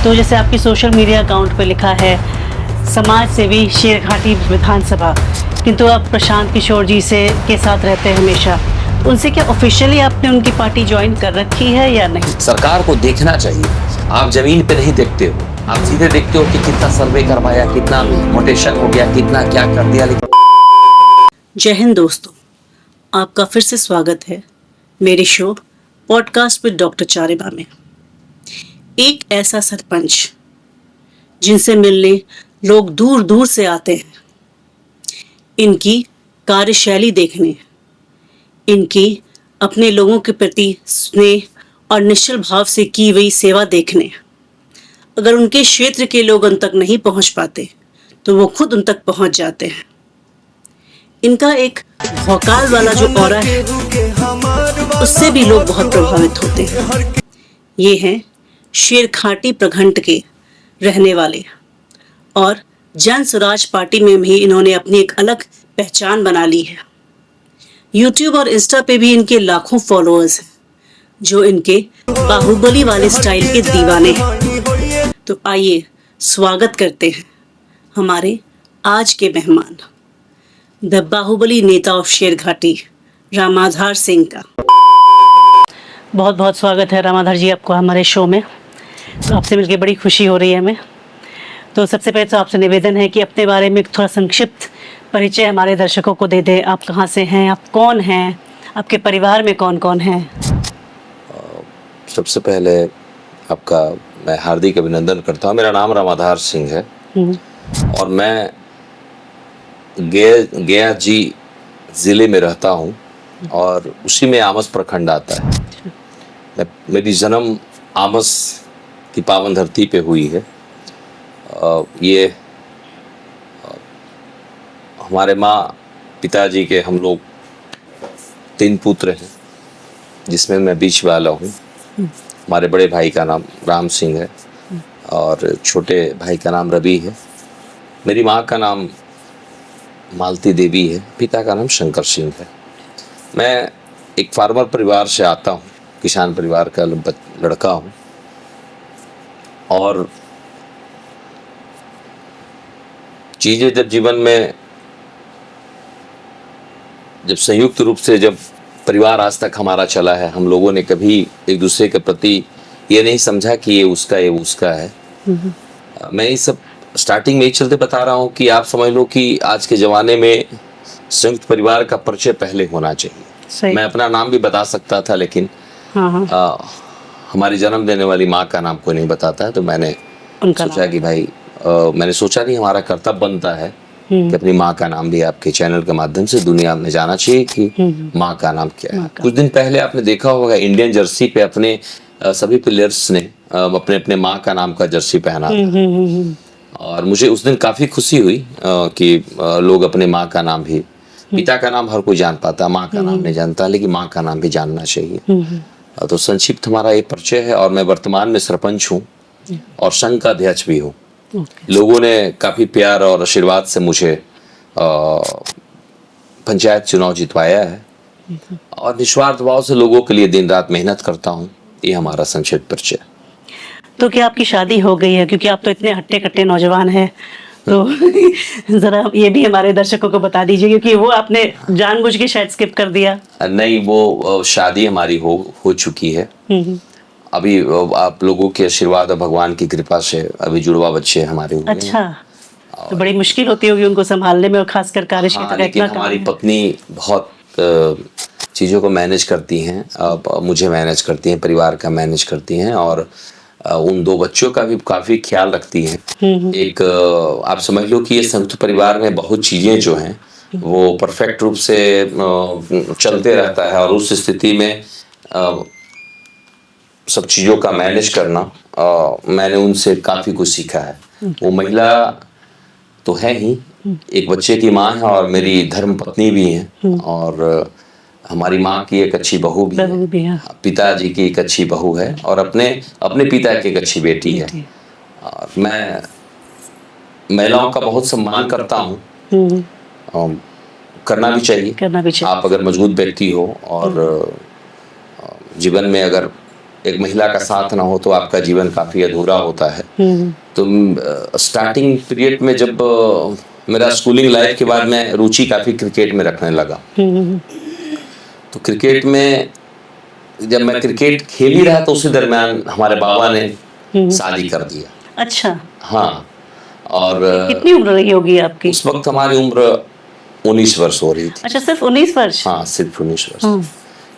तो जैसे आपकी सोशल मीडिया अकाउंट पे लिखा है समाज सेवी शेरघाटी विधानसभा, किंतु आप प्रशांत किशोर जी से के साथ रहते हैं हमेशा, उनसे क्या ऑफिशियली आपने उनकी पार्टी ज्वाइन कर रखी है या नहीं? सरकार को देखना चाहिए। आप जमीन पे नहीं देखते हो, आप सीधे देखते हो कि कितना सर्वे करवाया, कितना मोटेशन हो गया, कितना क्या कर दिया। जय हिंद दोस्तों, आपका फिर से स्वागत है मेरे शो पॉडकास्ट विद डॉक्टर चारिबा में। एक ऐसा सरपंच जिनसे मिलने लोग दूर दूर से आते हैं, इनकी कार्यशैली देखने, इनकी अपने लोगों के प्रति स्नेह और निश्चल भाव से की हुई सेवा देखने, अगर उनके क्षेत्र के लोग उन तक नहीं पहुंच पाते तो वो खुद उन तक पहुंच जाते हैं। इनका एक भौकाल वाला जो ऑरा है उससे भी लोग बहुत प्रभावित होते हैं। ये हैं शेरघाटी प्रखंड के रहने वाले और जन स्वराज पार्टी में भी इन्होंने अपनी एक अलग पहचान बना ली है। यूट्यूब और इंस्टा पे भी इनके लाखों फॉलोअर्स हैं जो इनके बाहुबली वाले स्टाइल के दीवाने हैं। तो आइए स्वागत करते हैं हमारे आज के मेहमान, द बाहुबली नेता ऑफ शेरघाटी, रामाधार सिंह का। बहुत बहुत स्वागत है रामाधार जी आपको हमारे शो में। तो आपसे मिलकर बड़ी खुशी हो रही है हमें। तो सबसे पहले तो आपसे निवेदन है कि अपने बारे में थोड़ा संक्षिप्त परिचय हमारे दर्शकों को दे दें। आप कहाँ से हैं, आप कौन हैं, आपके परिवार में कौन कौन है? सबसे पहले आपका मैं हार्दिक अभिनंदन करता हूँ। मेरा नाम रामाधार सिंह है और मैं गया जी ज़िले में रहता हूँ और उसी में आमस प्रखंड आता है। मेरी जन्म आमस की पावन धरती पे हुई है। ये हमारे माँ पिताजी के हम लोग 3 पुत्र हैं जिसमें मैं बीच वाला हूँ। हमारे बड़े भाई का नाम राम सिंह है और छोटे भाई का नाम रवि है। मेरी माँ का नाम मालती देवी है, पिता का नाम शंकर सिंह है। मैं एक फार्मर परिवार से आता हूँ, किसान परिवार का लड़का हूँ और चीज़ें जब जीवन में जब संयुक्त रूप से जब परिवार आज तक हमारा चला है, हम लोगों ने कभी एक दूसरे के प्रति ये नहीं समझा कि ये उसका है। मैं ये सब स्टार्टिंग में एक चलते बता रहा हूँ कि आप समझ लो कि आज के ज़माने में संयुक्त परिवार का परिचय पहले होना चाहिए। मैं अपना नाम भी बता सकता था लेकिन हमारी जन्म देने वाली माँ का नाम कोई नहीं बताता है, तो मैंने सोचा कि भाई मैंने सोचा नहीं, हमारा कर्तव्य बनता है कि अपनी माँ का नाम भी आपके चैनल के माध्यम से दुनिया में जाना चाहिए कि माँ का नाम क्या है। कुछ दिन पहले आपने देखा होगा इंडियन जर्सी पे अपने सभी प्लेयर्स ने अपने अपने माँ का नाम का जर्सी पहना था और मुझे उस दिन काफ़ी खुशी हुई कि लोग अपने माँ का नाम भी, पिता का नाम हर कोई जान पाता, माँ का नाम नहीं जानता, लेकिन माँ का नाम भी जानना चाहिए। तो संक्षिप्त हमारा ये परिचय है और मैं वर्तमान में सरपंच हूँ और संघ का अध्यक्ष भी हूँ। लोगों ने काफ़ी प्यार और आशीर्वाद से मुझे पंचायत चुनाव जितवाया है और निस्वार्थ भाव से लोगों के लिए दिन रात मेहनत करता हूँ। ये हमारा संक्षिप्त परिचय। तो क्या आपकी शादी हो गई है? क्योंकि आप तो इतने हट्टे कट्टे नौजवान हैं, तो जरा ये भी हमारे दर्शकों को बता दीजिए, क्योंकि वो आपने जानबूझ के शायद स्किप कर दिया। नहीं, वो शादी हमारी हो चुकी है। अभी आप लोगों के आशीर्वाद और भगवान की कृपा से अभी जुड़वा बच्चे हमारे हुए। अच्छा, तो बड़ी मुश्किल होती होगी उनको संभालने में और खासकर कार्यक्षेत्र का इतना काम। हमारी पत्नी बहुत चीज़ों को मैनेज करती हैं, मुझे मैनेज करती हैं, परिवार का मैनेज करती हैं और उन 2 बच्चों का भी काफ़ी ख्याल रखती हैं। एक आप समझ लो कि ये संयुक्त परिवार में बहुत चीज़ें जो हैं वो परफेक्ट रूप से चलते रहता है और उस स्थिति में सब चीज़ों का मैनेज करना मैंने उनसे काफ़ी कुछ सीखा है। वो महिला तो है ही, एक बच्चे की माँ है और मेरी धर्म पत्नी भी हैं और हमारी माँ की एक अच्छी बहू भी है, पिताजी की एक अच्छी बहू है और अपने पिता की एक अच्छी बेटी है। और मैं महिलाओं का बहुत सम्मान करता हूँ, करना भी चाहिए। आप अगर मजबूत व्यक्ति हो और जीवन में अगर एक महिला का साथ ना हो तो आपका जीवन काफी अधूरा होता है। तो स्टार्टिंग पीरियड में जब मेरा स्कूलिंग लाइफ के बाद मैं रुचि काफी क्रिकेट में रखने लगा, तो क्रिकेट में जब मैं क्रिकेट खेल ही रहा तो उसी दरमियान हमारे बाबा ने शादी कर दिया। अच्छा। हाँ, और कितनी उम्र रही होगी आपकी? उस वक्त हमारी उम्र 19 वर्ष हो रही थी। अच्छा, सिर्फ 19 वर्ष? हाँ, सिर्फ 19 वर्ष।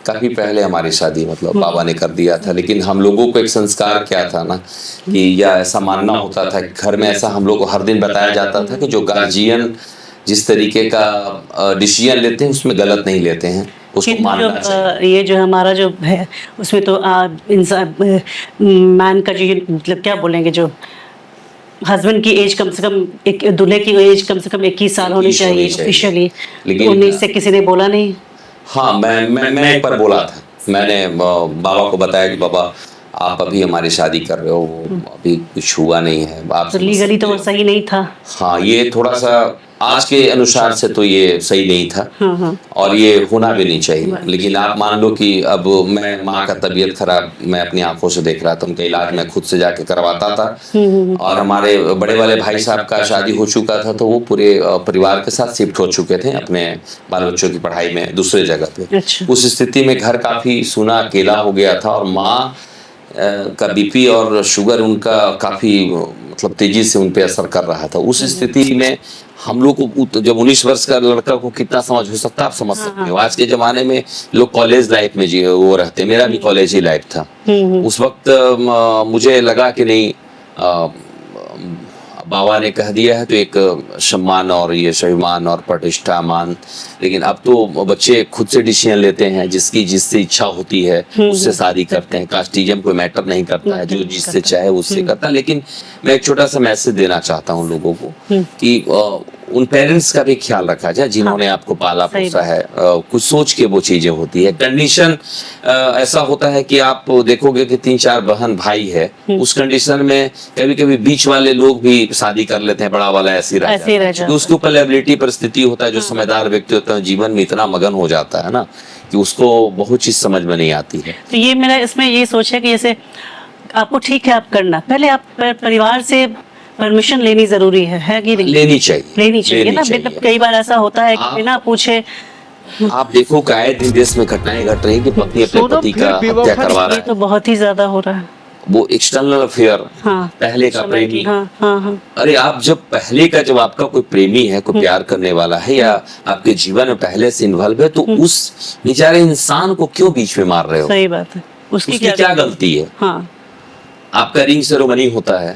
काफी पहले हमारी शादी मतलब बाबा ने कर दिया था, लेकिन हम लोगों को एक संस्कार क्या था ना कि या ऐसा मानना होता था कि घर में ऐसा हम लोग को हर दिन बताया जाता था कि जो गार्जियन जिस तरीके का डिसीजन लेते हैं उसमें गलत नहीं लेते हैं, उसको मानना चाहिए। ये जो हमारा जो है उसमें तो इंसान मैन का जो मतलब क्या बोलेंगे, जो हस्बैंड की एज कम से कम एक, दूल्हे की एज कम से कम 21 साल होनी चाहिए ऑफिशियली, लेकिन 19 से किसी ने बोला नहीं। हाँ, मैं एक बार बोला था, मैंने बाबा को बताया कि बाबा आप अभी हमारी शादी कर रहे हो, अभी कुछ हुआ नहीं है, आप तो लीगली तो वो सही नहीं था। हाँ, ये थोड़ा सा आज के अनुसार से तो ये सही नहीं था और ये होना भी नहीं चाहिए। लेकिन आप मान लो कि अब मैं माँ का तबीयत खराब मैं अपनी आंखों से देख रहा था, उनका इलाज मैं खुद से जाके करवाता था, और हमारे बड़े वाले भाई साहब का शादी हो चुका था, तो वो पूरे परिवार के साथ शिफ्ट हो चुके थे अपने बाल बच्चों की पढ़ाई में दूसरे जगह पे। अच्छा। उस स्थिति में घर काफी सूना अकेला हो गया था, और माँ का बीपी और शुगर उनका काफी मतलब तेजी से उन पे असर कर रहा था। उस स्थिति में हम लोग को जब 19 वर्ष का लड़का को कितना समझ हो सकता है आप समझ सकते हो। आज के जमाने में लोग कॉलेज लाइफ में जी वो रहते, मेरा भी कॉलेज ही लाइफ था। उस वक्त मुझे लगा कि नहीं, बाबा ने कह दिया है तो एक सम्मान और ये स्वाभिमान और प्रतिष्ठा मान, लेकिन अब तो बच्चे खुद से डिसीजन लेते हैं, जिसकी जिससे इच्छा होती है उससे शादी करते हैं। कास्टिज्म कोई मैटर नहीं करता है, जो जिससे चाहे उससे करता है। लेकिन मैं एक छोटा सा मैसेज देना चाहता हूँ लोगों को कि उन पेरेंट्स का भी ख्याल रखा जाए जिन्होंने आपको पाला पोसा है। कुछ सोच के वो चीजें होती है। कंडीशन ऐसा होता है कि आप देखोगे कि 3-4 बहन भाई है, उस कंडीशन में कभी कभी बीच वाले लोग भी शादी कर लेते हैं, बड़ा वाला ऐसे रह जाता है। उसके ऊपर लायबिलिटी परिस्थिति होता है, जो समझदार व्यक्ति होता है जीवन में इतना मगन हो जाता है ना कि उसको बहुत चीज समझ में नहीं आती है। तो ये मेरा इसमें ये सोच है कि जैसे आपको ठीक है आप करना, पहले आप परिवार से परमिशन लेनी जरूरी है कि नहीं? लेनी चाहिए ना। मतलब कई बार ऐसा होता है कि बिना पूछे आप देखो कि आए दिन देश में घटनाएं घट रही कि पत्नी अपने पति का हत्या करवा रहा है। तो बहुत ही ज्यादा हो रहा है वो एक्सटर्नल अफेयर। पहले का प्रेमी। अरे आप जब पहले का जब आपका कोई प्रेमी है, कोई प्यार करने वाला है या आपके जीवन में पहले से इन्वॉल्व है, तो उस बेचारे इंसान को क्यों बीच में मार रहे हो? सही बात है। उसकी क्या गलती है? आपका रिंग सेरेमनी होता है,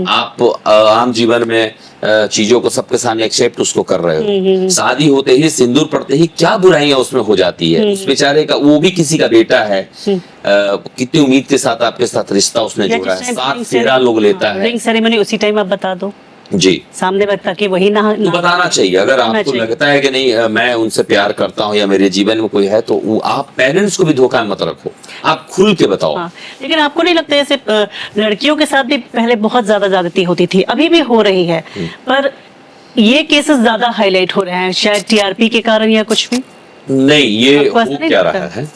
आप आम जीवन में चीजों को सबके सामने एक्सेप्ट उसको कर रहे हो। शादी होते ही सिंदूर पड़ते ही क्या बुराइयां उसमें हो जाती है। उस बेचारे का, वो भी किसी का बेटा है, कितनी उम्मीद के साथ आपके साथ रिश्ता उसने जोड़ा है, 7 फेरा लोग लेता है। रिंग सेरेमनी उसी टाइम आप बता दो जी सामने बैठा कि वही ना तो बताना चाहिए। अगर आपको लगता है कि नहीं मैं उनसे प्यार करता हूँ या मेरे जीवन में कोई है, तो आप पेरेंट्स को भी धोखा मत रखो, आप खुल के बताओ। लेकिन आपको नहीं लगता जैसे लड़कियों के साथ भी पहले बहुत ज्यादा ज्यादती होती थी, अभी भी हो रही है, पर ये केसेस ज्यादा हाईलाइट हो रहे हैं, शायद टीआरपी के कारण या कुछ भी? नहीं, ये हो क्या रहा है,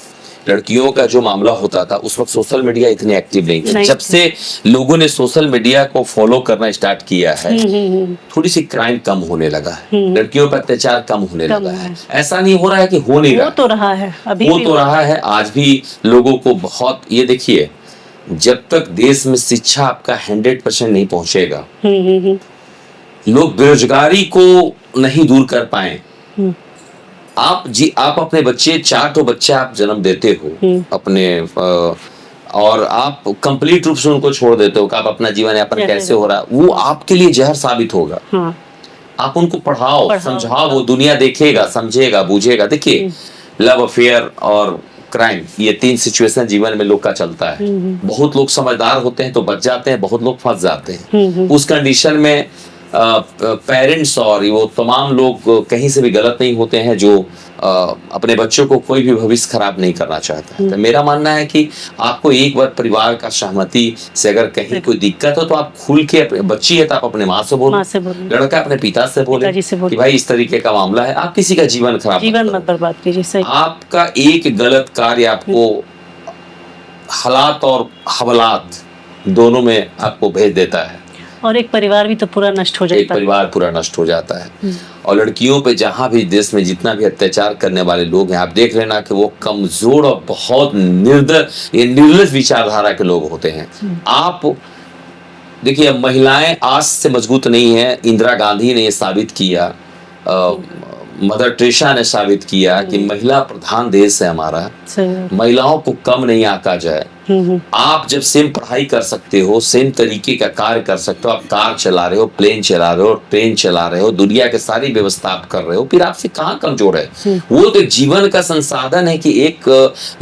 लड़कियों का जो मामला होता था उस वक्त सोशल मीडिया इतने एक्टिव नहीं थे। जब से लोगों ने सोशल मीडिया को फॉलो करना स्टार्ट किया है, थोड़ी सी क्राइम कम होने लगा है, लड़कियों पर अत्याचार कम होने लगा है। ऐसा नहीं हो रहा है कि हो नहीं रहा, हो तो रहा है, अभी हो तो रहा है। आज भी लोगों को बहुत, ये देखिए, जब तक देश में शिक्षा आपका 100% नहीं पहुंचेगा, लोग बेरोजगारी को नहीं दूर कर पाए। आप अपने बच्चे 4 तो बच्चे आप जन्म देते हो अपने, और आप कंप्लीट रूप से उनको छोड़ देते हो कि आप अपना जीवन यापन कैसे हो रहा है, वो आपके लिए जहर साबित होगा। आप उनको पढ़ाओ, समझाओ, वो दुनिया देखेगा, समझेगा, बूझेगा। देखिए, लव अफेयर और क्राइम, ये 3 सिचुएशन जीवन में लोग का चलता है। बहुत लोग समझदार होते हैं तो बच जाते हैं, बहुत लोग फंस जाते हैं। उस कंडीशन में पेरेंट्स और वो तमाम लोग कहीं से भी गलत नहीं होते हैं जो अपने बच्चों को कोई भी भविष्य खराब नहीं करना चाहता है। तो मेरा मानना है कि आपको एक बार परिवार का सहमति से अगर कहीं कोई दिक्कत हो तो आप खुल के, बच्ची है तो आप अपने माँ से बोलो, लड़का अपने पिता से बोले कि भाई इस तरीके का मामला है, आप किसी का जीवन खराब मत बर्बाद कीजिए। आपका एक गलत कार्य आपको हालात और हवालात दोनों में आपको भेज देता है। और एक परिवार भी तो पूरा नष्ट हो जाता है। एक परिवार पूरा नष्ट हो जाता है। और लड़कियों पे जहां भी देश में जितना भी अत्याचार करने वाले लोग हैं, आप देख लेना कि वो कमजोर और बहुत निर्लज विचारधारा के लोग होते हैं। आप देखिए, महिलाएं आज से मजबूत नहीं है। इंदिरा गांधी ने ये साबित किया, मदर टेरेसा ने साबित किया कि महिला प्रधान देश है हमारा, महिलाओं को कम नहीं आंका जाए। आप जब सेम पढ़ाई कर सकते हो, सेम तरीके का कार्य कर सकते हो, आप कार चला रहे हो, प्लेन चला रहे हो, ट्रेन चला रहे हो, दुनिया के सारी व्यवस्था आप कर रहे हो, फिर आपसे कहाँ कमजोर है? वो तो जीवन का संसाधन है कि एक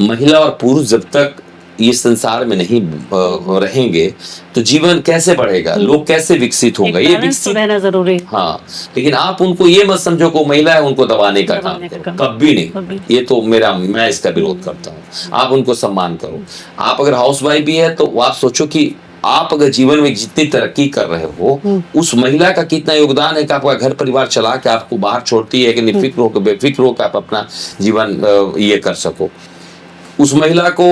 महिला और पुरुष जब तक ये संसार में नहीं रहेंगे तो जीवन कैसे बढ़ेगा, लोग कैसे विकसित होंगे? ये विकसित रहना जरूरी है। हाँ, लेकिन आप उनको ये मत समझो को महिला है उनको दबाने का काम करो, कभी नहीं। ये तो मैं इसका विरोध करता हूँ। आप उनको सम्मान करो। आप अगर हाउसवाइफ भी है तो आप सोचो कि आप अगर जीवन में जितनी तरक्की कर रहे हो, उस महिला का कितना योगदान है कि आपका घर परिवार चला के आपको बाहर छोड़ती है कि निफिक्र होकर बेफिक्र होकर आप अपना जीवन ये कर सको। उस महिला को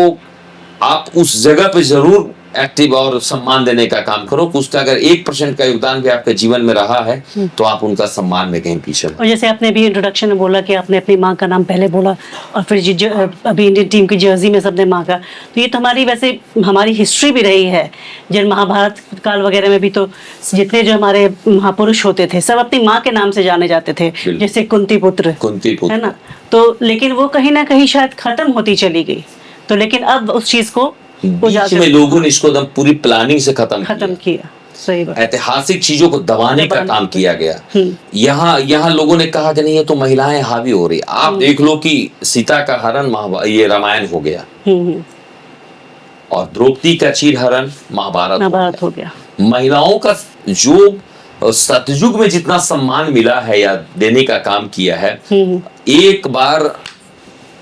आप उस जगह पे जरूर एक्टिव और सम्मान देने का काम करो। उसका अगर 1% का योगदान भी आपके जीवन में रहा है तो आप उनका सम्मान में कहीं पीछे। और जैसे आपने अभी इंट्रोडक्शन में बोला कि आपने अपनी माँ का नाम पहले बोला और फिर अभी इंडियन टीम की जर्सी में सबने माँ का, तो ये तो हमारी वैसे हमारी हिस्ट्री भी रही है। जब महाभारत काल वगैरह में भी तो जितने जो हमारे महापुरुष होते थे सब अपनी माँ के नाम से जाने जाते थे, जैसे कुंती पुत्र है ना। तो लेकिन वो कहीं ना कहीं शायद खत्म होती चली गई। तो लेकिन अब उस चीज को बीच में लोगों ने इसको एकदम पूरी प्लानिंग से खत्म किया। सही बात। ऐतिहासिक चीजों को दबाने का काम किया गया। यहाँ लोगों ने कहा कि नहीं, ये तो महिलाएं हावी हो रही। आप देख लो कि सीता का हरण ये रामायण हो गया और द्रौपदी का चीरहरण महाभारत हो गया। महिलाओं का जो सतयुग में जितना सम्मान मिला है या देने का काम किया है, एक बार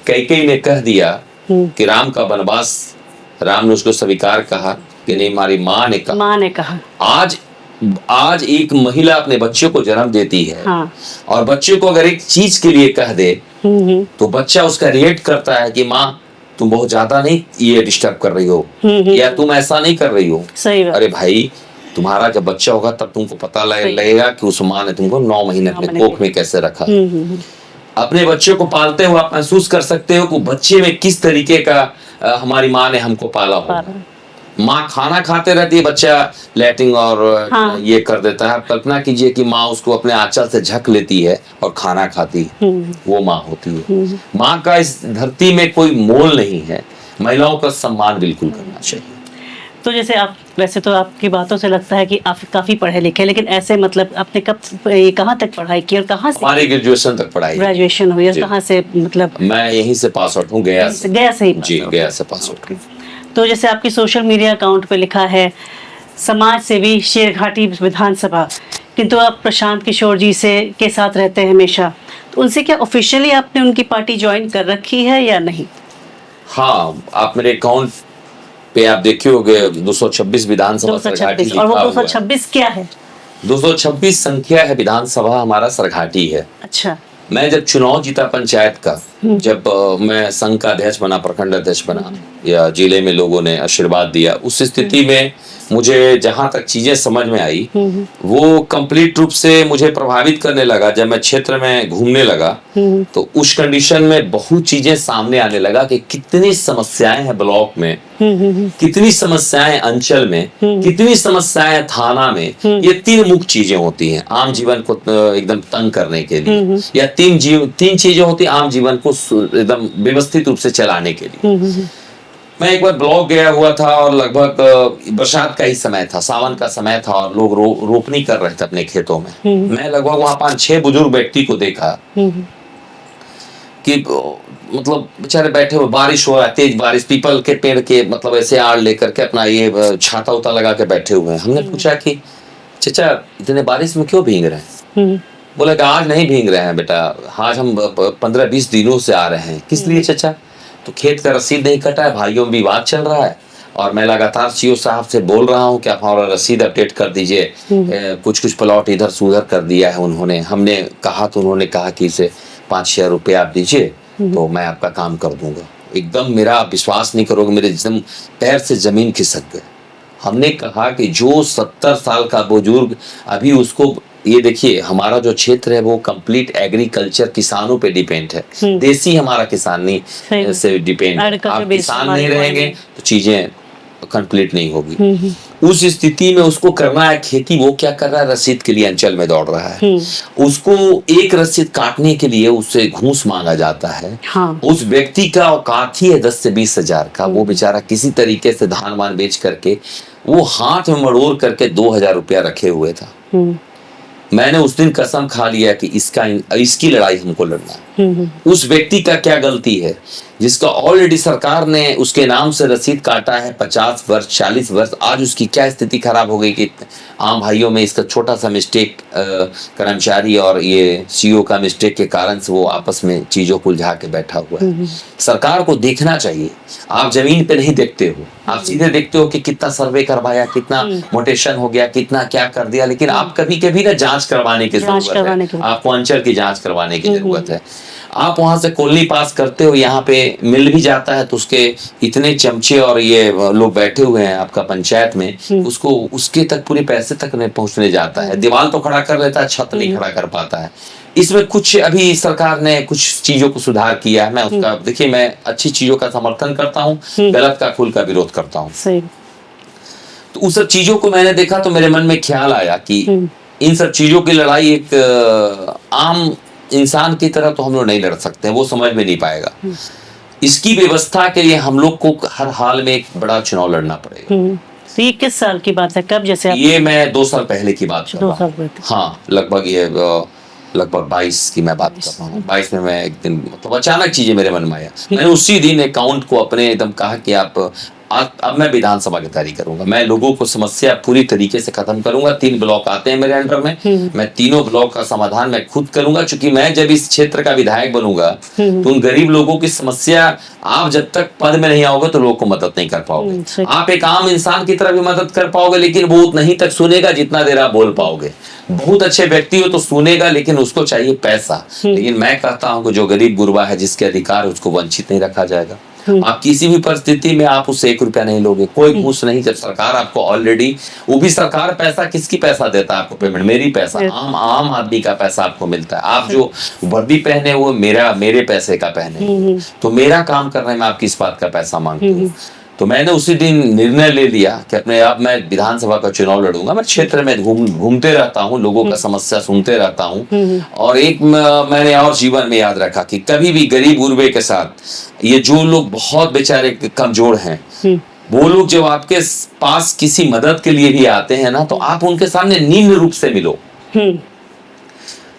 कैकेयी ने कह दिया कि राम का वनवास, राम ने उसको स्वीकार कहा कि नहीं, हमारी माँ ने कहा। आज एक महिला अपने बच्चे को जन्म देती है। हाँ। और बच्चे को अगर एक चीज के लिए कह दे तो बच्चा उसका रिएक्ट करता है कि माँ तुम बहुत ज्यादा नहीं ये डिस्टर्ब कर रही हो, या तुम ऐसा नहीं कर रही हो। सही बात। अरे भाई, तुम्हारा जब बच्चा होगा तब तुमको पता लगेगा कि उस माँ ने तुमको 9 महीने अपने कोख में कैसे रखा। अपने बच्चे को पालते हुए आप महसूस कर सकते हो कि बच्चे में किस तरीके का हमारी माँ ने हमको पाला हो। माँ खाना खाते रहती है, बच्चा लैट्रिन और ये कर देता है। आप कल्पना कीजिए कि माँ उसको अपने आंचल से झक लेती है और खाना खाती है। वो माँ होती है। माँ का इस धरती में कोई मोल नहीं है। महिलाओं का सम्मान बिल्कुल करना चाहिए। तो जैसे आप, वैसे तो आपकी बातों से लगता है कि आप काफी पढ़े लिखे, लेकिन ऐसे मतलब आपने कहाँ तक पढ़ाई की और कहाँ से? हमारी ग्रेजुएशन तक पढ़ाई। ग्रेजुएशन हुई और कहाँ से? मतलब मैं यहीं से पास आउट हूँ, गया से ही। जी, गया से पास आउट। तो जैसे आपके सोशल मीडिया अकाउंट पे लिखा है समाज सेवी शेरघाटी विधानसभा, किंतु आप प्रशांत किशोर जी के साथ रहते हैं हमेशा, तो उनसे क्या ऑफिशियली आपने उनकी पार्टी ज्वाइन कर रखी है या नहीं? हाँ, आप मेरे अकाउंट पे आप देखे होंगे 226 विधानसभा सरघाटी लिखा हुआ है। और वो 226 क्या है? 226 संख्या है, विधानसभा हमारा सरघाटी है। अच्छा। मैं जब चुनाव जीता पंचायत का, जब मैं संघ का अध्यक्ष बना, प्रखंड अध्यक्ष बना, या जिले में लोगों ने आशीर्वाद दिया, उस स्थिति में मुझे जहां तक चीजें समझ में आई वो कंप्लीट रूप से मुझे प्रभावित करने लगा। जब मैं क्षेत्र में घूमने लगा तो उस कंडीशन में बहुत चीजें सामने आने लगा कि कितनी समस्याएं हैं ब्लॉक में, कितनी समस्याएं अंचल में, कितनी समस्याएं थाना में। ये 3 मुख्य चीजें होती हैं आम जीवन को एकदम तंग करने के लिए, या 3 चीजें होती हैं आम जीवन को एकदम व्यवस्थित रूप से चलाने के लिए। मैं एक बार ब्लॉक गया हुआ था और लगभग बरसात का ही समय था, सावन का समय था और लोग रोपनी कर रहे थे अपने खेतों में। मैं लगभग वहां 5-6 बुजुर्ग व्यक्ति को देखा कि मतलब बेचारे बैठे हुए, बारिश हो रहा है, तेज बारिश, पीपल के पेड़ के मतलब ऐसे आड़ लेकर के अपना ये छाता उता लगा के बैठे हुए हैं। हमने पूछा कि चाचा इतने बारिश में क्यों भीग रहे हैं? बोला कि आज नहीं भीग रहे हैं बेटा, आज हम 15-20 दिनों से आ रहे हैं। किस लिए चाचा? तो खेत का रसीद नहीं कटा है, भाइयों में विवाद चल रहा है और मैं लगातार सीओ साहब से बोल रहा हूँ कि आप हमारा रसीद अपडेट कर दीजिए। कुछ प्लॉट इधर से उधर कर दिया है उन्होंने। हमने कहा तो उन्होंने कहा कि इसे 5-6 रुपये आप दीजिए तो मैं आपका काम कर दूंगा। एकदम मेरा विश्वास नहीं करोगे, मेरे एकदम पैर से जमीन खिसक गए। हमने कहा कि जो 70 साल का बुजुर्ग अभी उसको, ये देखिए हमारा जो क्षेत्र है वो कंप्लीट एग्रीकल्चर, किसानों पे डिपेंड है, देसी हमारा किसानी से डिपेंड है। आप किसान नहीं रहेंगे तो चीजें कंप्लीट नहीं होगी। उस स्थिति में उसको करना है खेती, वो क्या कर रहा है, रसीद के लिए अंचल में दौड़ रहा है। उसको एक रसीद काटने के लिए उससे घूस मांगा जाता है। हाँ। उस व्यक्ति का औकात ही है 10 से 20 हजार का। वो बेचारा किसी तरीके से धान वान बेच करके वो हाथ में मरोड़ करके 2000 रुपया रखे हुए था। मैंने उस दिन कसम खा लिया कि इसकी लड़ाई हमको लड़ना है। उस व्यक्ति का क्या गलती है जिसका ऑलरेडी सरकार ने उसके नाम से रसीद काटा है 50 वर्ष 40 वर्ष, आज उसकी क्या स्थिति खराब हो गई कि आम भाइयों में इसका छोटा सा मिस्टेक, कर्मचारी और ये सीईओ का मिस्टेक के कारण से वो आपस में चीजों को उलझा के बैठा हुआ है। सरकार को देखना चाहिए। आप जमीन पे नहीं देखते हो, आप सीधे देखते हो कि कितना सर्वे करवाया, कितना मोटेशन हो गया, कितना क्या कर दिया, लेकिन आप कभी कभी ना जांच करवाने की जरूरत है। आपको अंचल की जांच करवाने की जरूरत है। आप वहां से कॉलोनी पास करते हो, यहाँ पे मिल भी जाता है तो उसके इतने चमचे और ये लोग बैठे हुए हैं आपका पंचायत में, उसको उसके तक पूरे पैसे तक नहीं पहुंचने जाता है। दीवार तो खड़ा कर लेता है, छत नहीं खड़ा कर पाता है। इसमें कुछ अभी सरकार ने कुछ चीजों को सुधार किया है। मैं उसका, देखिए मैं अच्छी चीजों का समर्थन करता हूँ, गलत का खुल का विरोध करता हूँ। तो उस सब चीजों को मैंने देखा तो मेरे मन में ख्याल आया कि इन सब चीजों की लड़ाई एक आम इंसान की तरह तो हम लोग नहीं लड़ सकते, वो समझ में नहीं पाएगा। इसकी व्यवस्था के लिए हम लोग को हर हाल में एक बड़ा चुनाव लड़ना पड़ेगा। तो ये किस साल की बात है, कब? जैसे ये मैं 2 साल पहले की बात कर रहा हूँ। हाँ, लगभग 22 की मैं बात कर रहा हूँ। 22 में मैं एक दिन मतलब अचानक चीजें मेरे मन में आया। मैंने उसी दिन अकाउंट को अपने एकदम कहा कि आप अब मैं विधानसभा की तैयारी करूंगा, मैं लोगों को समस्या पूरी तरीके से खत्म करूंगा। 3 ब्लॉक आते हैं मेरे अंडर में, मैं तीनों ब्लॉक का समाधान मैं खुद करूंगा। क्योंकि मैं जब इस क्षेत्र का विधायक बनूंगा तो उन गरीब लोगों की समस्या, आप जब तक पद में नहीं आओगे तो लोगों को मदद नहीं कर पाओगे। आप एक आम इंसान की तरह भी मदद कर पाओगे, लेकिन वो उतना ही तक सुनेगा जितना देर आप बोल पाओगे। बहुत अच्छे व्यक्ति हो तो सुनेगा, लेकिन उसको चाहिए पैसा। लेकिन मैं कहता हूँ कि जो गरीब गुरबा है, जिसके अधिकार, उसको वंचित नहीं रखा जाएगा। आप किसी भी परिस्थिति में आप उससे 1 रुपया नहीं लोगे, कोई घूस नहीं। जब सरकार आपको ऑलरेडी, वो भी सरकार पैसा किसकी पैसा देता है आपको पेमेंट? मेरी पैसा, आम आदमी का पैसा आपको मिलता है। आप जो वर्दी पहने वो मेरे पैसे का पहने, तो मेरा काम करने में आप किस बात का पैसा मांगते हो? तो मैंने उसी दिन निर्णय ले लिया कि अपने आप मैं विधानसभा का चुनाव लड़ूंगा। मैं क्षेत्र में घूमते रहता हूँ, लोगों का समस्या सुनते रहता हूँ। और एक मैंने और जीवन में याद रखा कि कभी भी गरीब गुरबे के साथ, ये जो लोग बहुत बेचारे कमजोर हैं, वो लोग जब आपके पास किसी मदद के लिए भी आते हैं ना, तो आप उनके सामने निम्न रूप से मिलो।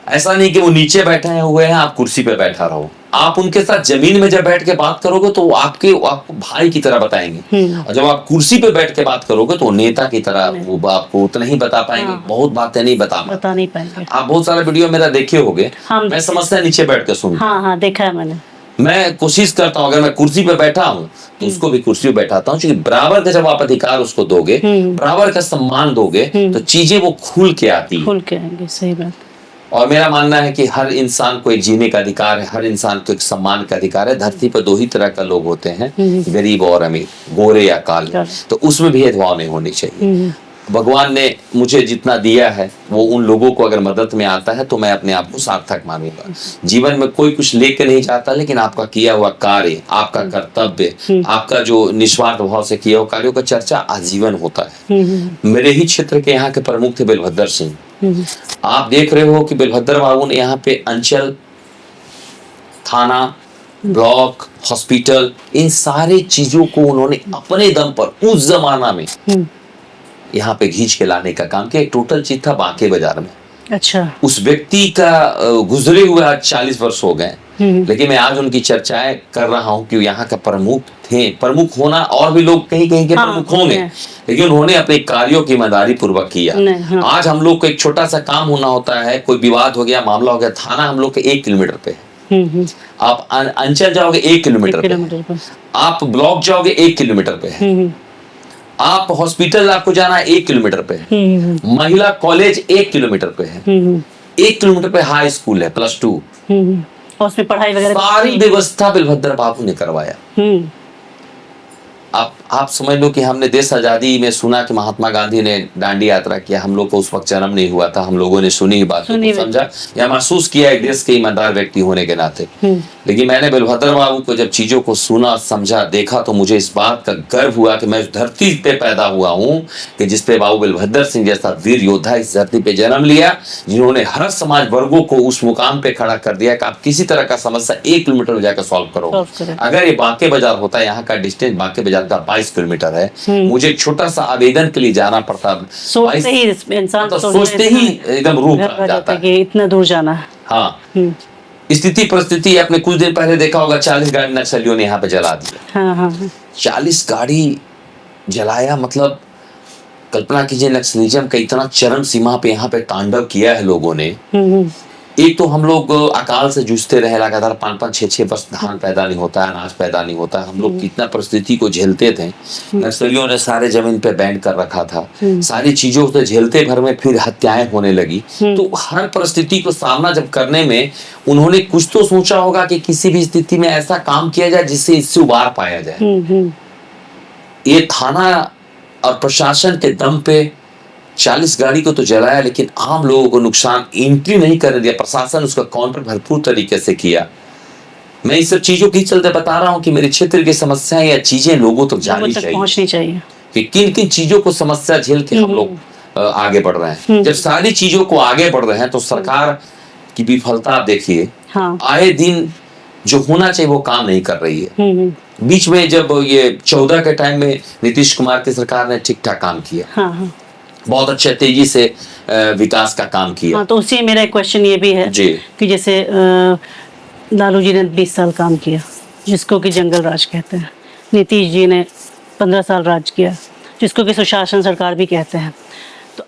ऐसा नहीं कि वो नीचे बैठे हुए हैं, आप कुर्सी पे बैठा रहो। आप उनके साथ जमीन में जब बैठ के बात करोगे तो वो आपको भाई की तरह बताएंगे। और जब आप कुर्सी पे बैठ के बात करोगे तो नेता की तरह वो आपको उतना ही बता पाएंगे। बहुत बातें नहीं बता नहीं पाएंगे। आप बहुत सारे वीडियो मेरा देखे होंगे, मैं समझता है नीचे बैठ के सुनता हूँ। हाँ, देखा है मैंने। मैं कोशिश करता हूँ, अगर मैं कुर्सी पे बैठा हूँ तो उसको भी कुर्सी पे बैठाता हूँ। क्योंकि बराबर का जब आप अधिकार उसको दोगे, बराबर का सम्मान दोगे, तो चीजें वो खुल के आती है, खुल के आएंगे। सही बात। और मेरा मानना है कि हर इंसान को एक जीने का अधिकार है, हर इंसान को एक सम्मान का अधिकार है। धरती पर 2 ही तरह का लोग होते हैं, गरीब और अमीर, गोरे या काले। तो उसमें भेदभाव नहीं होनी चाहिए। भगवान ने मुझे जितना दिया है वो उन लोगों को अगर मदद में आता है तो मैं अपने आप को सार्थक मानूंगा। जीवन में कोई कुछ लेके नहीं जाता, लेकिन आपका किया हुआ कार्य, आपका कर्तव्य, आपका जो निस्वार्थ भाव से किया हुआ कार्यों का चर्चा आजीवन होता है। मेरे ही क्षेत्र के यहाँ के प्रमुख थे बलभद्र सिंह। आप देख रहे हो कि बलभद्र बाबू ने यहाँ पे अंचल, थाना, ब्लॉक, हॉस्पिटल, इन सारी चीजों को उन्होंने अपने दम पर उस जमाना में यहाँ पे खींच के लाने का काम किया। एक टोटल चीज था बांके बाजार में। अच्छा। उस व्यक्ति का गुजरे हुए आज 40 वर्ष हो गए, लेकिन मैं आज उनकी चर्चाएं कर रहा हूँ कि यहाँ का प्रमुख थे। प्रमुख होना, और भी लोग कहीं कहीं के प्रमुख होंगे, लेकिन उन्होंने अपने कार्यों की ईमानदारी पूर्वक किया। आज हम लोग को एक छोटा सा काम होना होता है, कोई विवाद हो गया, मामला हो गया, थाना हम लोग के 1 किलोमीटर पे है। आप अंचल जाओगे 1 किलोमीटर पे, आप ब्लॉक जाओगे 1 किलोमीटर पे है, आप हॉस्पिटल आपको जाना है 1 किलोमीटर पे है, महिला कॉलेज 1 किलोमीटर पे है, 1 किलोमीटर पे हाई स्कूल है +2। और उसमें पढ़ाई वगैरह सारी व्यवस्था बलभद्र बाबू ने करवाया। आप समझ लो कि हमने देश आजादी में सुना कि महात्मा गांधी ने दांडी यात्रा किया, हम लोग को उस वक्त जन्म नहीं हुआ था, हम लोगों ने सुनी ही बातों को समझा या महसूस किया एक देश के ईमानदार व्यक्ति होने के नाते। लेकिन मैंने बलभद्र बाबू को जब चीजों को सुना, समझा, देखा तो मुझे इस बात का गर्व हुआ कि मैं उस धरती पे पैदा हुआ हूँ कि जिसपे बाबू बलभद्र सिंह जैसा वीर योद्धा इस धरती पे जन्म लिया, जिन्होंने हर समाज वर्गों को उस मुकाम पे खड़ा कर दिया कि आप किसी तरह का समस्या 1 किलोमीटर में जाकर सॉल्व करो। अगर ये बांके बाजार होता है, यहाँ का डिस्टेंस बांके बाजार का 22 किलोमीटर है, मुझे एक छोटा सा आवेदन के लिए जाना पड़ता, सोचते ही एकदम रूह कांप जाता है कि इतना दूर जाना है। हाँ, स्थिति परिस्थिति आपने कुछ दिन पहले देखा होगा, 40 गाड़ी नक्सलियों ने यहाँ पे जला दिया। हाँ। 40 गाड़ी जलाया, मतलब कल्पना कीजिए नक्सलिज्म का इतना चरम सीमा पे यहाँ पे तांडव किया है लोगों ने। एक तो हम लोग अकाल से जूझते रहे लगातार, 5-5, 6-6 वर्ष धान पैदा नहीं होता है, अनाज पैदा नहीं होता है, हम लोग कितना परिस्थिति को झेलते थे। नक्सलियों ने सारे जमीन पे बैंड कर रखा था, सारी चीजों से झेलते भर में फिर हत्याएं होने लगी। तो हर परिस्थिति को सामना जब करने में उन्होंने कुछ तो सोचा होगा कि किसी भी स्थिति में ऐसा काम किया जाए जिससे इससे उबार पाया जाए। ये थाना और प्रशासन के दम पे 40 गाड़ी को तो जलाया, लेकिन आम लोगों को नुकसान एंट्री नहीं करने दिया। प्रशासन उसका काउंटर भरपूर तरीके से किया। मैं इस सब चीजों के चलते बता रहा हूं कि मेरे क्षेत्र की समस्याएं या चीजें लोगों तक जानी चाहिए कि किन किन चीजों को समस्या झेल के हम लोग आगे बढ़ रहे हैं। जब सारी चीजों को आगे बढ़ रहे हैं तो सरकार की विफलता आप देखिए। आए दिन जो होना चाहिए वो काम नहीं कर रही है। बीच में जब ये 14 के टाइम में नीतीश कुमार की सरकार ने ठीक ठाक काम किया, बहुत अच्छे तेजी से विकास का काम किया। तो उसी मेरा एक क्वेश्चन ये भी है जी कि जैसे लालू जी ने 20 साल काम किया, जिसको कि जंगल राज कहते हैं। नीतीश जी ने 15 साल राज किया, जिसको कि सुशासन सरकार भी कहते हैं। तो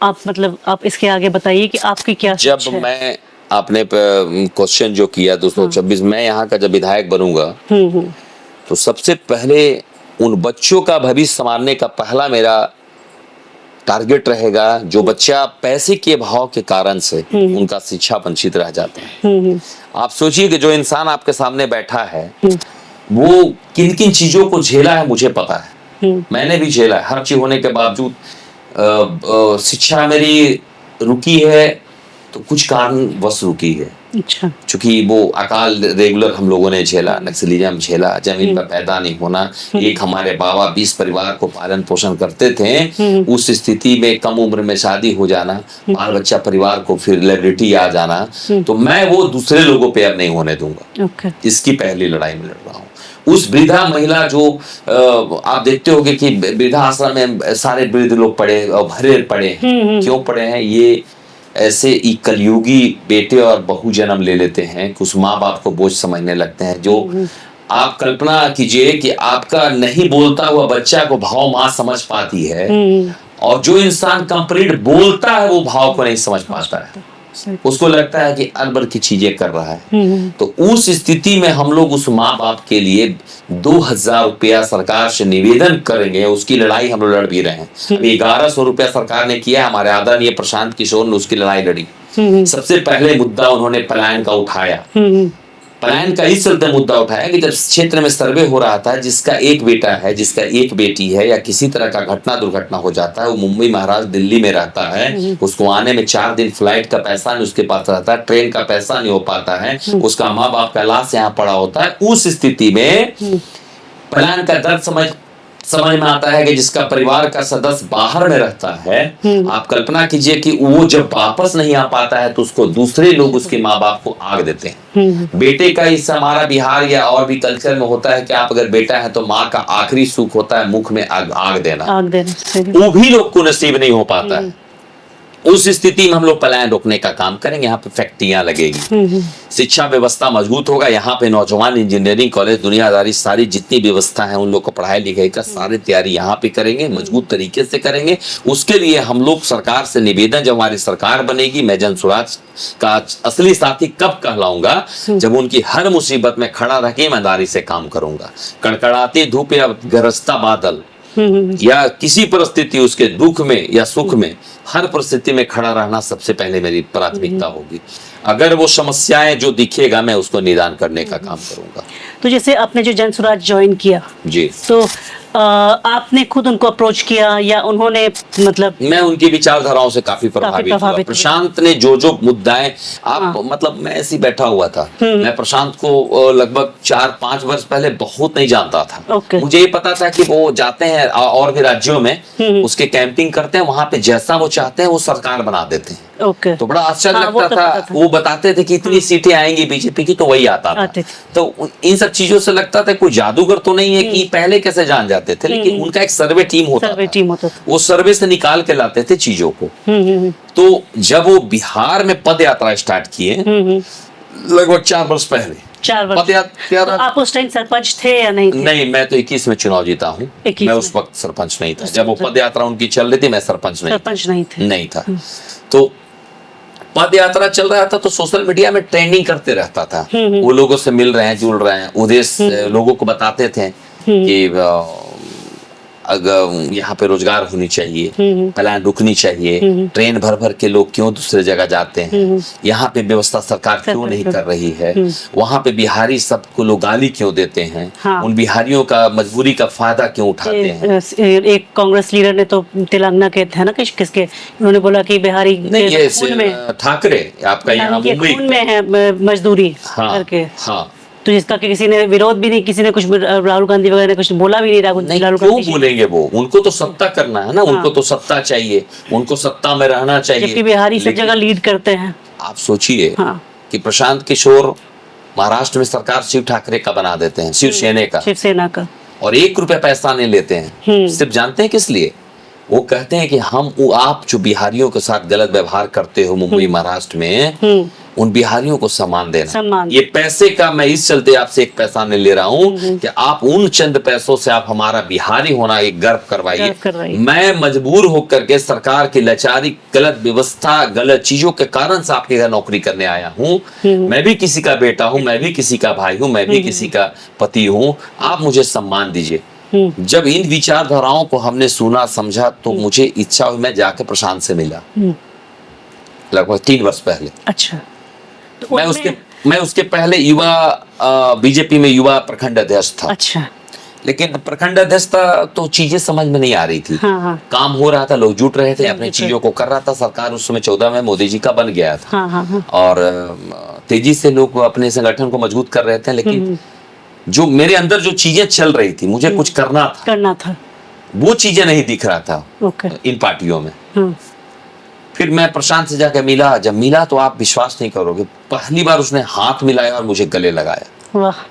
आप इसके आगे बताइए कि आपकी क्या जब सोच है? मैं आपने क्वेश्चन जो किया 226, मैं यहाँ का जब विधायक बनूंगा तो सबसे पहले उन बच्चों का भविष्य संवारने का पहला मेरा टारगेट रहेगा जो बच्चा पैसे के भाव के कारण से उनका शिक्षा वंचित रह जाता है। आप सोचिए कि जो इंसान आपके सामने बैठा है वो किन किन चीजों को झेला है, मुझे पता है, मैंने भी झेला है। हर चीज होने के बावजूद शिक्षा मेरी रुकी है तो कुछ कारणवश रुकी है। अच्छा। चूंकि वो अकाल रेगुलर हम लोगों ने झेला, नक्सलिज्म झेला, जमीन पर पैदा नहीं होना, एक हमारे बाबा 20 परिवार को पालन पोषण करते थे, उस स्थिति में कम उम्र में शादी हो जाना, बाल बच्चा परिवार को फिर लायबिलिटी आ जाना, तो मैं वो दूसरे लोगों पे अब नहीं होने दूंगा। इसकी पहली लड़ाई में लड़ रहा हूँ। उस वृद्धा महिला जो आप देखते होंगे कि वृद्धा आश्रम में सारे वृद्ध लोग पड़े और भरे पड़े, क्यों पड़े हैं? ये ऐसे कलयुगी बेटे और बहू जन्म ले लेते हैं कि उस माँ बाप को बोझ समझने लगते हैं। जो आप कल्पना कीजिए कि आपका नहीं बोलता हुआ बच्चा को भाव माँ समझ पाती है, और जो इंसान कंप्लीट बोलता है वो भाव को नहीं समझ पाता है, उसको लगता है कि अनबर की चीजें कर रहा है। तो उस स्थिति में हम लोग उस माँ बाप के लिए 2000 रुपया सरकार से निवेदन करेंगे, उसकी लड़ाई हम लोग लड़ भी रहे हैं। अभी 1100 रुपया सरकार ने किया, हमारे आदरणीय प्रशांत किशोर ने उसकी लड़ाई लड़ी। सबसे पहले मुद्दा उन्होंने पलायन का उठाया। पलायन का इस चलते मुद्दा उठाया कि जब क्षेत्र में सर्वे हो रहा था, जिसका एक बेटा है, जिसका एक बेटी है, या किसी तरह का घटना दुर्घटना हो जाता है, वो मुंबई महाराष्ट्र दिल्ली में रहता है, उसको आने में 4 दिन फ्लाइट का पैसा नहीं उसके पास रहता है, ट्रेन का पैसा नहीं हो पाता है, उसका माँ बाप का लाश यहाँ पड़ा होता है। उस स्थिति में पलायन का दर्द समझ में आता है कि जिसका परिवार का सदस्य बाहर में रहता है, आप कल्पना कीजिए कि वो जब वापस नहीं आ पाता है तो उसको दूसरे लोग उसके माँ बाप को आग देते हैं। बेटे का इस हमारा बिहार या और भी कल्चर में होता है कि आप अगर बेटा है तो माँ का आखिरी सुख होता है मुख में आग देना। वो भी लोग को नसीब नहीं हो पाता है। उस स्थिति में हम लोग पलायन रोकने का काम करेंगे। यहाँ पे फैक्ट्रियां लगेगी, शिक्षा व्यवस्था मजबूत होगा। यहाँ पे नौजवान इंजीनियरिंग कॉलेज दुनियादारी सारी जितनी व्यवस्था है उन लोग को पढ़ाई लिखाई का सारी तैयारी यहाँ पे करेंगे, मजबूत तरीके से करेंगे। उसके लिए हम लोग सरकार से निवेदन, जब हमारी सरकार बनेगी, मैं जन स्वराज का असली साथी कब कहलाऊंगा? जब उनकी हर मुसीबत में खड़ा रह के ईमानदारी से काम करूंगा। कड़कड़ाती धूप या गरजता बादल, या किसी परिस्थिति, उसके दुख में या सुख में, हर परिस्थिति में खड़ा रहना सबसे पहले मेरी प्राथमिकता होगी। अगर वो समस्याएं जो दिखेगा मैं उसको निदान करने का काम करूंगा। तो जैसे आपने जो जन स्वराज ज्वाइन किया जी, तो आपने खुद उनको अप्रोच किया या उन्होंने, मतलब? मैं उनकी विचारधाराओं से काफी प्रभावित हुआ। प्रशांत ने जो मुद्दाएं मतलब मैं ऐसे ही बैठा हुआ था, मैं प्रशांत को लगभग 4-5 वर्ष पहले बहुत नहीं जानता था। मुझे ये पता था कि वो जाते हैं और भी राज्यों में उसके कैंपिंग करते हैं, वहां पे जैसा वो चाहते हैं वो सरकार बना देते हैं। तो बड़ा आश्चर्य लगता था। वो बताते थे कि इतनी सीटें आएंगी बीजेपी की, तो वही आता था। तो इन सब चीजों से लगता था कोई जादूगर तो नहीं है कि पहले कैसे जान जाते थे, लेकिन उनका एक सर्वे टीम होता था। वो सर्वे से निकाल के लाते थे चीजों को। तो जब वो बिहार में पद यात्रा स्टार्ट किए लगभग 4 वर्ष पहले, 4 वर्ष, तो आप उस टाइम सरपंच थे या नहीं थे? नहीं, मैं तो 21 में चुनाव जीता हूँ। मैं उस वक्त सरपंच नहीं था। जब वो पद यात्रा उनकी चल रही थी मैं सरपंच नहीं था। तो पद यात्रा चल रहा था तो सोशल मीडिया में ट्रेंडिंग करते रहता था। वो लोगों से मिल रहे हैं, जुड़ रहे हैं, उद्देश्य लोगों को बताते थे कि अगर यहाँ पे रोजगार होनी चाहिए, पलायन रुकनी चाहिए, ट्रेन भर भर के लोग क्यों दूसरे जगह जाते हैं, यहाँ पे व्यवस्था सरकार क्यों नहीं कर रही है, वहाँ पे बिहारी सबको लोग गाली क्यों देते हैं, उन बिहारियों का मजबूरी का फायदा क्यों उठाते हैं। एक कांग्रेस लीडर ने तो तेलंगाना के थे ना किसके, उन्होंने बोला कि बिहारी नहीं, ये ठाकरे आपका यहाँ मुंबई खून में है मजदूरी करके। तो जिसका किसी ने विरोध भी नहीं, किसी ने कुछ, राहुल गांधी वगैरह ने कुछ बोला भी नहीं। राहुल क्यों बोलेंगे वो? उनको तो सत्ता करना है ना, उनको तो सत्ता चाहिए, उनको सत्ता में रहना चाहिए। जबकि बिहारी सब जगह लीड करते हैं। आप सोचिए कि प्रशांत किशोर महाराष्ट्र में सरकार शिव ठाकरे का बना देते हैं, शिवसेना का, और 1 रुपया पैसा नहीं लेते हैं। सिर्फ जानते हैं किस लिए? वो कहते हैं कि आप जो बिहारियों के साथ गलत व्यवहार करते हो मुंबई महाराष्ट्र में, उन बिहारियों को सम्मान देना। ये पैसे का मैं इस चलते आपसे 1 पैसा नहीं ले रहा हूँ कि आप उन चंद पैसों से आप हमारा बिहारी होना एक गर्व करवाइए। मैं मजबूर होकर के सरकार की लाचारी, गलत व्यवस्था, गलत चीजों के कारण से आपके घर नौकरी करने आया हूँ। मैं भी किसी का बेटा हूँ, मैं भी किसी का भाई हूँ, मैं भी किसी का पति हूँ। आप मुझे सम्मान दीजिए। जब इन विचारधाराओं को हमने सुना, समझा, तो मुझे इच्छा हुई, मैं जाके प्रशांत से मिला लगभग 3 वर्ष पहले। अच्छा। तो मैं उसके पहले युवा बीजेपी में युवा प्रखंड अध्यक्ष था। अच्छा। लेकिन प्रखंड अध्यक्ष था तो चीजें समझ में नहीं आ रही थी। काम हो रहा था, लोग जुट रहे थे, अपनी चीजों को कर रहा था। सरकार उस समय 14 में मोदी जी का बन गया था। और तेजी से लोग अपने संगठन को मजबूत कर रहे थे। लेकिन जो मेरे अंदर जो चीजें चल रही थी, मुझे कुछ करना था, वो चीजें नहीं दिख रहा था इन पार्टियों में। फिर मैं प्रशांत से जाकर मिला। जब मिला तो आप विश्वास नहीं करोगे, पहली बार उसने हाथ मिलाया और मुझे गले लगाया। वाह।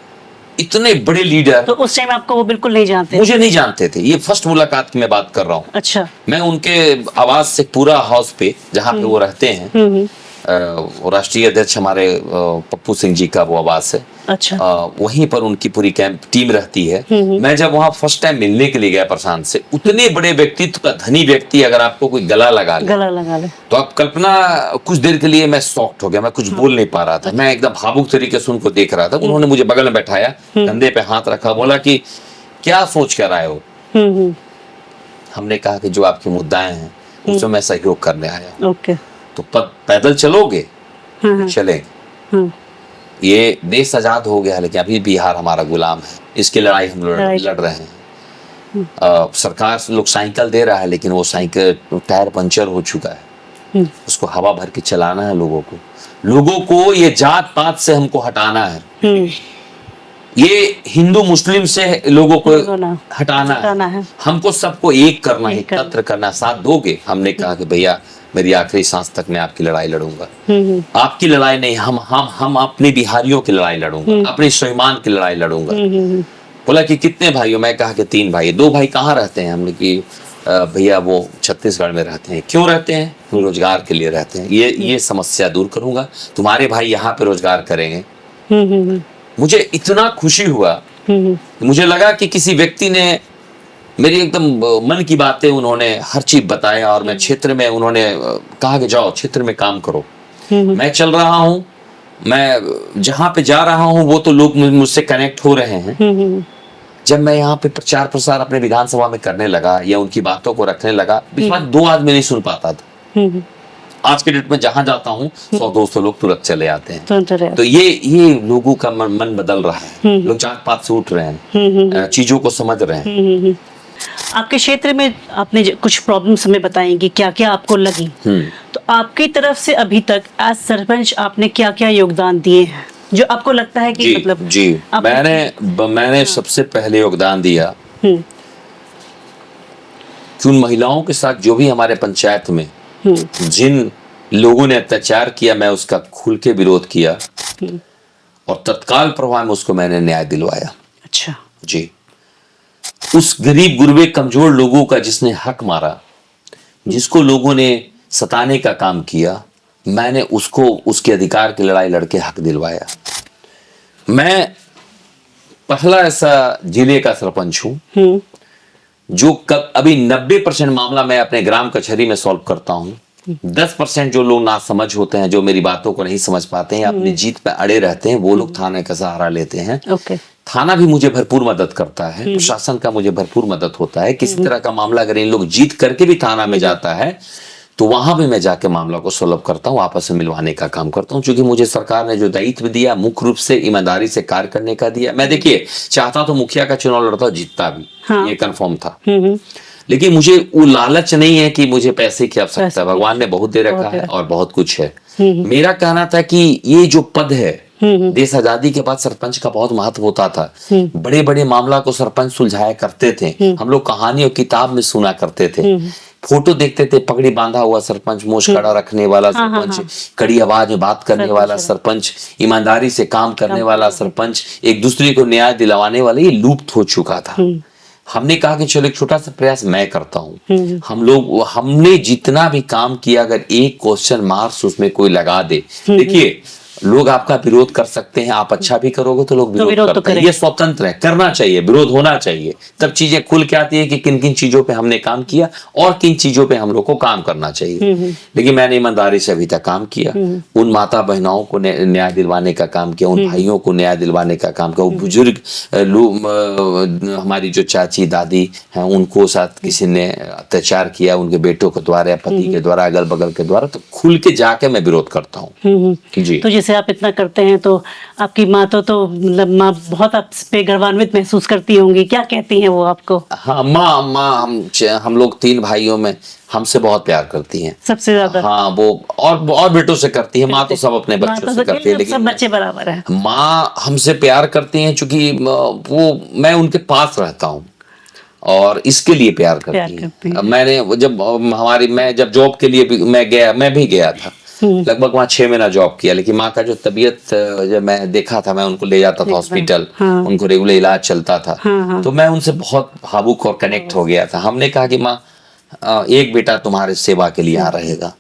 इतने बड़े लीडर। तो उस टाइम आपको वो बिल्कुल नहीं जानते? मुझे नहीं जानते थे। ये फर्स्ट मुलाकात की मैं बात कर रहा हूँ। अच्छा। मैं उनके आवास से पूरा हाउस पे जहाँ पे वो रहते हैं, राष्ट्रीय अध्यक्ष हमारे पप्पू सिंह जी का वो आवास है। अच्छा। वहीं पर उनकी पूरी कैंप टीम रहती है। मैं जब वहां फर्स्ट टाइम मिलने के लिए गया प्रशांत से, उतने बड़े व्यक्तित्व का धनी व्यक्ति अगर आपको कोई गला लगा ले तो आप कल्पना, कुछ देर के लिए मैं शॉक्ड हो गया। मैं कुछ बोल नहीं पा रहा था। मैं एकदम भावुक तरीके से उनको देख रहा था। उन्होंने मुझे बगल में बैठाया, कंधे पे हाथ रखा, बोला कि क्या सोच कर आए हो? हमने कहा कि जो आपके मुद्दाएं हैं उसमें मैं सहयोग करने आया। तो पैदल चलोगे? चलेंगे। ये देश आजाद हो गया, लेकिन अभी बिहार हमारा गुलाम है। इसकी लड़ाई हम लड़ रहे हैं। सरकार से लोग साइकिल दे रहा है, लेकिन वो साइकिल टायर पंचर हो चुका है। उसको हवा भर के चलाना है। लोगों को ये जात पात से हमको हटाना है। ये हिंदू मुस्लिम से लोगों को हटाना है। हमको सबको एक करना है, एकत्र करना। साथ दोगे? हमने कहा कि भैया मेरी आखिरी सांस तक मैं आपकी लड़ाई लड़ूंगा। आपकी लड़ाई नहीं, हम अपने बिहारियों की लड़ाई लड़ूंगा, अपने स्वाभिमान की लड़ाई लड़ूंगा। बोला कि कितने भाई हो? मैं कहा कि 3 भाई। 2 भाई कहाँ रहते हैं? हमने कि भैया वो छत्तीसगढ़ में रहते हैं। क्यों रहते हैं? हम रोजगार के लिए रहते हैं। ये समस्या दूर करूंगा, तुम्हारे भाई यहाँ पे रोजगार करेंगे। मुझे इतना खुशी हुआ, मुझे लगा कि किसी व्यक्ति ने मेरी एकदम मन की बातें, उन्होंने हर चीज बताया। और मैं क्षेत्र में, उन्होंने कहा कि जाओ क्षेत्र में काम करो। मैं चल रहा हूँ, मैं जहाँ पे जा रहा हूँ वो तो लोग मुझसे कनेक्ट हो रहे हैं। जब मैं यहाँ पे प्रचार प्रसार अपने विधानसभा में करने लगा या उनकी बातों को रखने लगा, विश्वास 2 आदमी नहीं सुन पाता था। आज के डेट में जहां जाता हूँ 100-200 लोग तुरंत चले आते हैं। तो ये लोगों का मन बदल रहा है, लोग जात पात से उठ रहे हैं, चीजों को समझ रहे हैं। आपके क्षेत्र में आपने कुछ प्रॉब्लम्स हमें बताएंगी, क्या क्या आपको लगी, तो आपकी तरफ से अभी तक एज सरपंच आपने क्या क्या योगदान दिए हैं जो आपको लगता है कि मतलब जी मैंने सबसे पहले योगदान दिया कि उन महिलाओं के साथ जो भी हमारे पंचायत में जिन लोगों ने अत्याचार किया, मैं उसका खुल के विरोध किया और तत्काल प्रभाव में उसको मैंने न्याय दिलवाया। अच्छा जी, उस गरीब गुरबे कमजोर लोगों का जिसने हक मारा, जिसको लोगों ने सताने का काम किया, मैंने उसको उसके अधिकार की लड़ाई लड़के हक दिलवाया। मैं पहला ऐसा जिले का सरपंच हूं जो अभी 90% मामला मैं अपने ग्राम कचहरी में सॉल्व करता हूं। 10% जो लोग ना समझ होते हैं, जो मेरी बातों को नहीं समझ पाते हैं, अपनी जीत पे अड़े रहते हैं, वो लोग थाने का सहारा लेते हैं। थाना भी मुझे भरपूर मदद करता है, प्रशासन का मुझे भरपूर मदद होता है। किसी तरह का मामला अगर इन लोग जीत करके भी थाना में जाता है तो वहां भी मैं जाके मामला को सुलभ करता हूँ, आपस में मिलवाने का काम करता हूँ। क्योंकि मुझे सरकार ने जो दायित्व दिया, मुख्य रूप से ईमानदारी से कार्य करने का दिया। मैं देखिए चाहता तो मुखिया का चुनाव लड़ता, जीतता भी, ये कंफर्म था। लेकिन मुझे वो लालच नहीं है कि मुझे पैसे की आवश्यकता है। भगवान ने बहुत दे रखा है और बहुत कुछ है। मेरा कहना था कि ये जो पद है, देश आजादी के बाद सरपंच का बहुत महत्व होता था। बड़े बड़े मामला को सरपंच सुलझाया करते थे। हम लोग कहानी और किताब में सुना करते थे, फोटो देखते थे, पगड़ी बांधा हुआ सरपंच, मूछ खड़ा रखने वाला सरपंच, कड़ी आवाज में बात करने वाला सरपंच, ईमानदारी से काम करने वाला सरपंच, एक दूसरे को न्याय दिलवाने वाला, ये लुप्त हो चुका था। हमने कहा कि चलो एक छोटा सा प्रयास मैं करता हूँ। हमने जितना भी काम किया, अगर एक क्वेश्चन मार्क्स उसमें कोई लगा दे, देखिए लोग आपका विरोध कर सकते हैं, आप अच्छा भी करोगे तो लोग विरोध करते हैं, ये स्वतंत्र है, करना चाहिए, विरोध होना चाहिए। तब चीजें खुल के आती है कि किन किन चीजों पे हमने काम किया और किन चीजों पे हम लोग को काम करना चाहिए। लेकिन मैंने ईमानदारी से अभी तक काम किया, उन माता बहनों को न्याय दिलवाने का काम किया, उन भाइयों को न्याय दिलवाने का काम किया। बुजुर्ग हमारी जो चाची दादी हैं, उनको साथ किसी ने अत्याचार किया, उनके बेटों के द्वारा, पति के द्वारा, अगल बगल के द्वारा, तो खुल के जाके मैं विरोध करता हूँ। जी, तो जैसे आप इतना करते हैं तो आपकी माँ तो मतलब माँ बहुत आप पे गर्वान्वित महसूस करती होंगी, क्या कहती हैं वो आपको? हाँ, माँ हम लोग 3 भाइयों में हमसे बहुत प्यार करती हैं, सबसे ज्यादा। हाँ, वो और बेटों से करती है। माँ तो सब अपने बच्चों से करती है, लेकिन सब बच्चे बराबर है। माँ हमसे प्यार करती हैं क्योंकि वो मैं उनके पास रहता हूँ और इसके लिए प्यार करती हैं। मैंने मैं जब जॉब के लिए मैं भी गया था, लगभग वहाँ 6 महीना जॉब किया। लेकिन माँ का जो तबीयत जब मैं देखा था, मैं उनको ले जाता था हॉस्पिटल, उनको रेगुलर इलाज चलता था, तो मैं उनसे बहुत भावुक और कनेक्ट हो गया था। हमने कहा कि माँ, एक बेटा तुम्हारे सेवा के लिए आ रहेगा,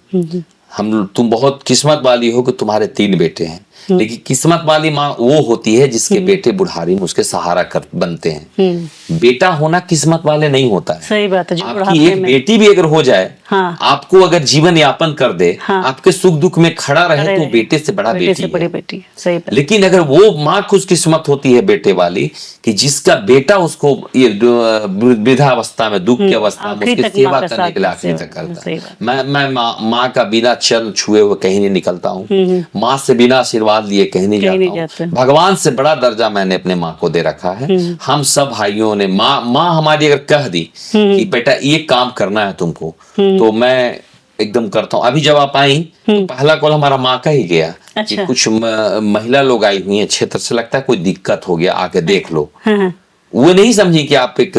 तुम बहुत किस्मत वाली हो कि तुम्हारे 3 बेटे हैं। लेकिन किस्मत वाली माँ वो होती है जिसके बेटे बुढ़ारी में उसके सहारा बनते हैं। बेटा होना किस्मत वाले नहीं होता है। सही बात है। आपकी एक बेटी भी अगर हो जाए, आपको अगर जीवन यापन कर दे, आपके सुख दुख में खड़ा रहे, तो बेटे से बड़ा बेटी है। सही बात। लेकिन अगर वो माँ खुशकिस्मत होती है बेटे वाली कि जिसका बेटा उसको ये वृद्धावस्था में, दुख की अवस्था में उसकी सेवा करने के लिए आखिरी तक करता है। मैं माँ का बिना चरण छुए हुए कहीं नहीं निकलता हूँ, माँ से बिना आशीर्वाद लिए कहीं नहीं जाता हूँ। भगवान से बड़ा दर्जा मैंने अपने माँ को दे रखा है। हम सब भाइयों ने माँ हमारी अगर कह दी कि बेटा ये काम करना है तुमको, तो मैं एकदम करता हूँ। अभी जब आप आई तो पहला कॉल हमारा माँ का ही गया। अच्छा। कि कुछ महिला लोग आई हुई है क्षेत्र से, लगता है कोई दिक्कत हो गया, आके देख लो। वो नहीं समझी कि आप एक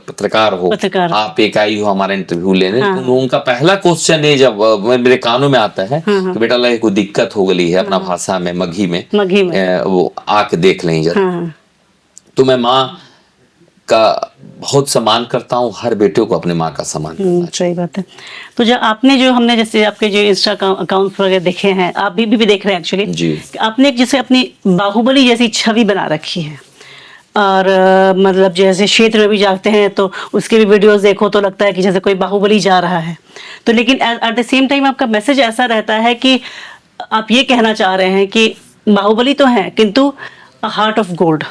पत्रकार हो, आप एक आई हो हमारा इंटरव्यू लेने। तो उनका पहला क्वेश्चन है, जब मेरे कानों में आता है कि बेटा लगे कोई दिक्कत हो गई है, अपना भाषा में मघी में वो आके देख लें जरा। तो मैं माँ का बहुत सम्मान करता हूँ, हर बेटे को अपने माँ का सम्मान करना चाहिए। सही बात है। तो जो हमने जैसे आपके जो इंस्टा अकाउंट वगैरह देखे हैं, आप भी देख रहे हैं एक्चुअली जी, आपने एक जैसे अपनी बाहुबली जैसी छवि बना रखी है, और मतलब जैसे क्षेत्र में भी जाते हैं तो उसके भी वीडियोस देखो तो लगता है कि जैसे कोई बाहुबली जा रहा है। तो लेकिन एट द सेम टाइम आपका मैसेज ऐसा रहता है कि आप ये कहना चाह रहे हैं कि बाहुबली तो है किंतु हार्ट ऑफ गोल्ड,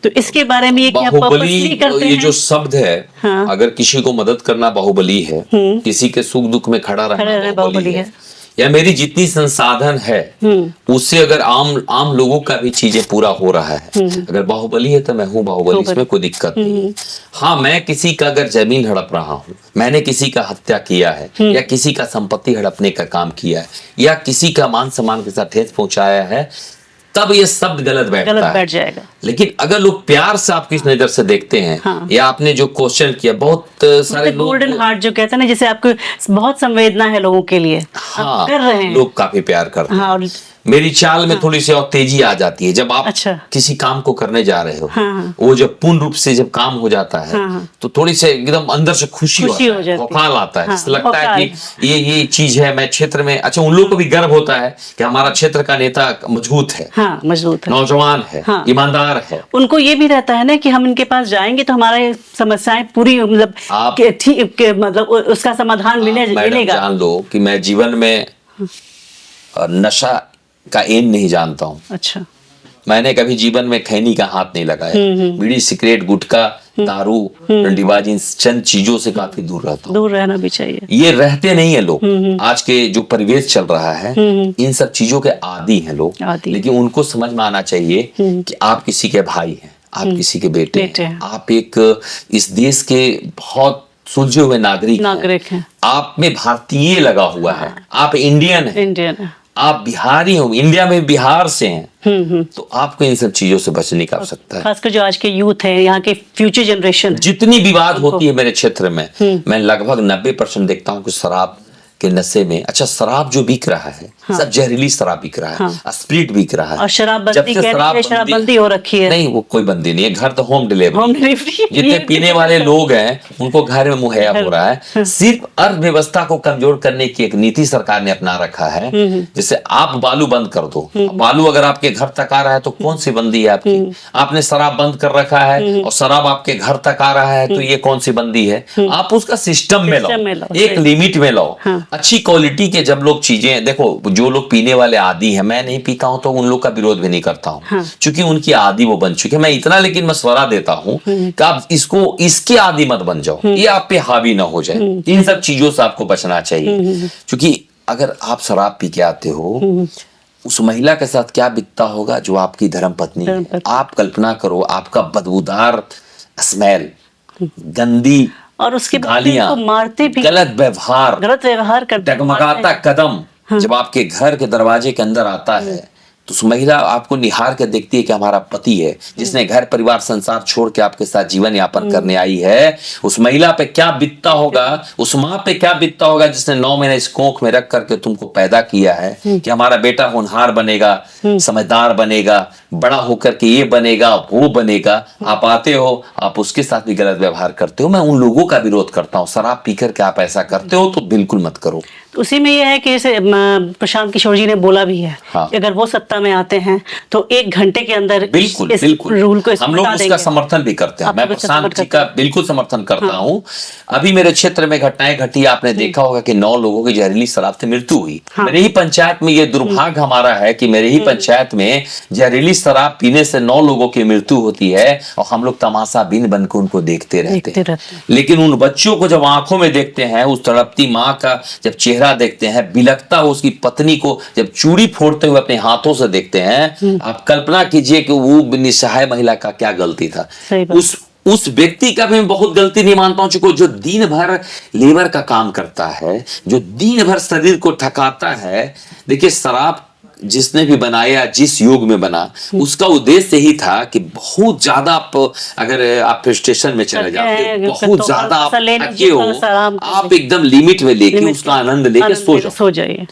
तो इसके बारे में ये क्या बाहुबली purposely करते ये हैं? जो शब्द है, हाँ। अगर किसी को मदद करना बाहुबली है, किसी के सुख दुख में खड़ा रहना रहना बाहुबली बाहुबली है, है। या मेरी जितनी संसाधन है उससे अगर आम लोगों का भी चीजें पूरा हो रहा है, अगर बाहुबली है तो मैं हूँ बाहुबली, इसमें कोई दिक्कत नहीं है। हाँ, मैं किसी का अगर जमीन हड़प रहा हूँ, मैंने किसी का हत्या किया है, या किसी का संपत्ति हड़पने का काम किया है, या किसी का मान सम्मान के साथ ठेस पहुंचाया है, तब ये शब्द गलत बैठ जाएगा। लेकिन अगर लोग प्यार से आपकी इस नजर से देखते हैं, हाँ। या आपने जो क्वेश्चन किया, बहुत सारे लोग गोल्डन हार्ट जो कहते हैं ना, जैसे आपको बहुत संवेदना है लोगों के लिए, हाँ, आप कर रहे हैं। लोग काफी प्यार करते हैं। हाँ, और मेरी चाल में थोड़ी सी और तेजी आ जाती है जब आप अच्छा। किसी काम को करने जा रहे हो। हाँ। वो जब पूर्ण रूप से जब काम हो जाता है, हाँ। तो थोड़ी से एकदम अंदर से खुशी हो होता है, जाती है। वकाल आता है। हाँ, जैसे लगता है वकाल। कि ये चीज है, मैं क्षेत्र में, अच्छा उन लोगों को भी गर्व होता है कि हमारा क्षेत्र का नेता मजबूत है, हाँ, मजबूत है, नौजवान है, हाँ। ईमानदार है। उनको ये भी रहता है ना कि हम इनके पास जाएंगे तो हमारे समस्याएं पूरी, मतलब आप- ठीक, मतलब उसका समाधान मैडम मिलेगा। जान लो कि मैं जीवन में नशा का एम नहीं जानता हूँ। अच्छा। मैंने कभी जीवन में खैनी का हाथ नहीं लगाया। बीड़ी, सिगरेट, गुटखा, दारू, डंडीबाजी, इन चंद चीजों से काफी दूर रहता हूँ। दूर रहना भी चाहिए। ये रहते नहीं है लोग। आज के जो परिवेश चल रहा है, इन सब चीजों के आदी हैं लोग। आदी। लेकिन उनको समझ में आना चाहिए कि आप किसी के भाई हैं, आप किसी के बेटे हैं, आप एक इस देश के बहुत सुलझे हुए नागरिक हैं। आप में भारतीय लगा हुआ है, आप इंडियन हैं, आप बिहारी हो, इंडिया में बिहार से हैं, तो आपको इन सब चीजों से बचने का आवश्यकता है। खासकर जो आज के यूथ है, यहाँ के फ्यूचर जनरेशन, जितनी विवाद होती है मेरे क्षेत्र में, मैं लगभग 90% देखता हूँ कि शराब के नशे में, अच्छा शराब जो बिक रहा है, सब जहरीली शराब बिक रहा है, स्प्रिट बिक रहा है। और शराबबंदी हो रखी है। नहीं, वो कोई बंदी नहीं है, घर तो होम डिलीवरी। जितने पीने वाले लोग हैं उनको घर में मुहैया हो रहा है। सिर्फ अर्थव्यवस्था को कमजोर करने की एक नीति सरकार ने अपना रखा है। जैसे आप बालू बंद कर दो, बालू अगर आपके घर तक आ रहा है तो कौन सी बंदी है आपकी? आपने शराब बंद कर रखा है और शराब आपके घर तक आ रहा है, तो ये कौन सी बंदी है? आप उसका सिस्टम में लाओ, एक लिमिट में लाओ। अच्छी क्वालिटी के जब लोग चीजें देखो, जो लोग पीने वाले आदी हैं, मैं नहीं पीता हूं तो उन लोग का विरोध भी नहीं करता हूं, क्योंकि उनकी आदी वो बन चुकी है। मैं इतना लेकिन मशवरा देता हूं कि आप इसके आदी मत बन जाओ, ये आप पे हावी ना हो जाए। इन सब चीजों से आपको बचना चाहिए, क्योंकि अगर आप शराब पी के आते हो, उस महिला के साथ क्या बीतता होगा जो आपकी धर्म पत्नी है। आप कल्पना करो, आपका बदबूदार स्मेल, गंदी और उसके गालियां, मारते भी, गलत व्यवहार करते, डगमगाता कदम जब आपके घर के दरवाजे के अंदर आता है, तो उस महिला आपको निहार के देखती है कि हमारा पति है, जिसने घर परिवार संसार छोड़ के आपके साथ जीवन यापन करने आई है। उस महिला पे क्या बीतता होगा, उस माँ पे क्या बीतता होगा जिसने 9 महीने इस कोख में रख करके तुमको पैदा किया है कि हमारा बेटा होनहार बनेगा, समझदार बनेगा, बड़ा होकर के ये बनेगा, वो बनेगा। आप आते हो, आप उसके साथ भी गलत व्यवहार करते हो। मैं उन लोगों का विरोध करता हूँ, शराब पीकर के आप ऐसा करते हो तो बिल्कुल मत करो। तो उसी में यह है कि जैसे प्रशांत किशोर जी ने बोला भी है, हाँ। अगर वो सत्ता में आते हैं तो 1 घंटे के अंदर बिल्कुल इस रूल को हम लोग उसका समर्थन भी करते हैं। मैं प्रशांत जी का बिल्कुल समर्थन करता हूँ। अभी मेरे क्षेत्र में घटनाएं घटी, आपने देखा होगा कि 9 लोगों की जहरीली शराब से मृत्यु हुई। मेरे ही पंचायत में, ये दुर्भाग्य हमारा है कि मेरे ही पंचायत में जहरीली शराब पीने से 9 लोगों की मृत्यु होती है, और हम लोग तमाशा बिन बन के उनको देखते रहते हैं। लेकिन उन बच्चों को जब आंखों में देखते हैं, उस तड़पती माँ का जब चेहरा देखते हैं, बिलखता हुआ उसकी पत्नी को जब चूड़ी फोड़ते हुए अपने हाथों से देखते हैं, आप कल्पना कीजिए कि वो निसहाय महिला का क्या गलती था। उस व्यक्ति का भी मैं बहुत गलती नहीं मानता हूं, चूंकि जो दिन भर लेबर का काम करता है, जो दिन भर शरीर को थकाता है। देखिए, शराब जिसने भी बनाया, जिस युग में बना, उसका उद्देश्य ही था कि बहुत ज्यादा अगर आप स्टेशन में चले जाते, बहुत ज्यादा आप थके हो, आप एकदम लिमिट में लेके उसका आनंद लेके सो जाइए।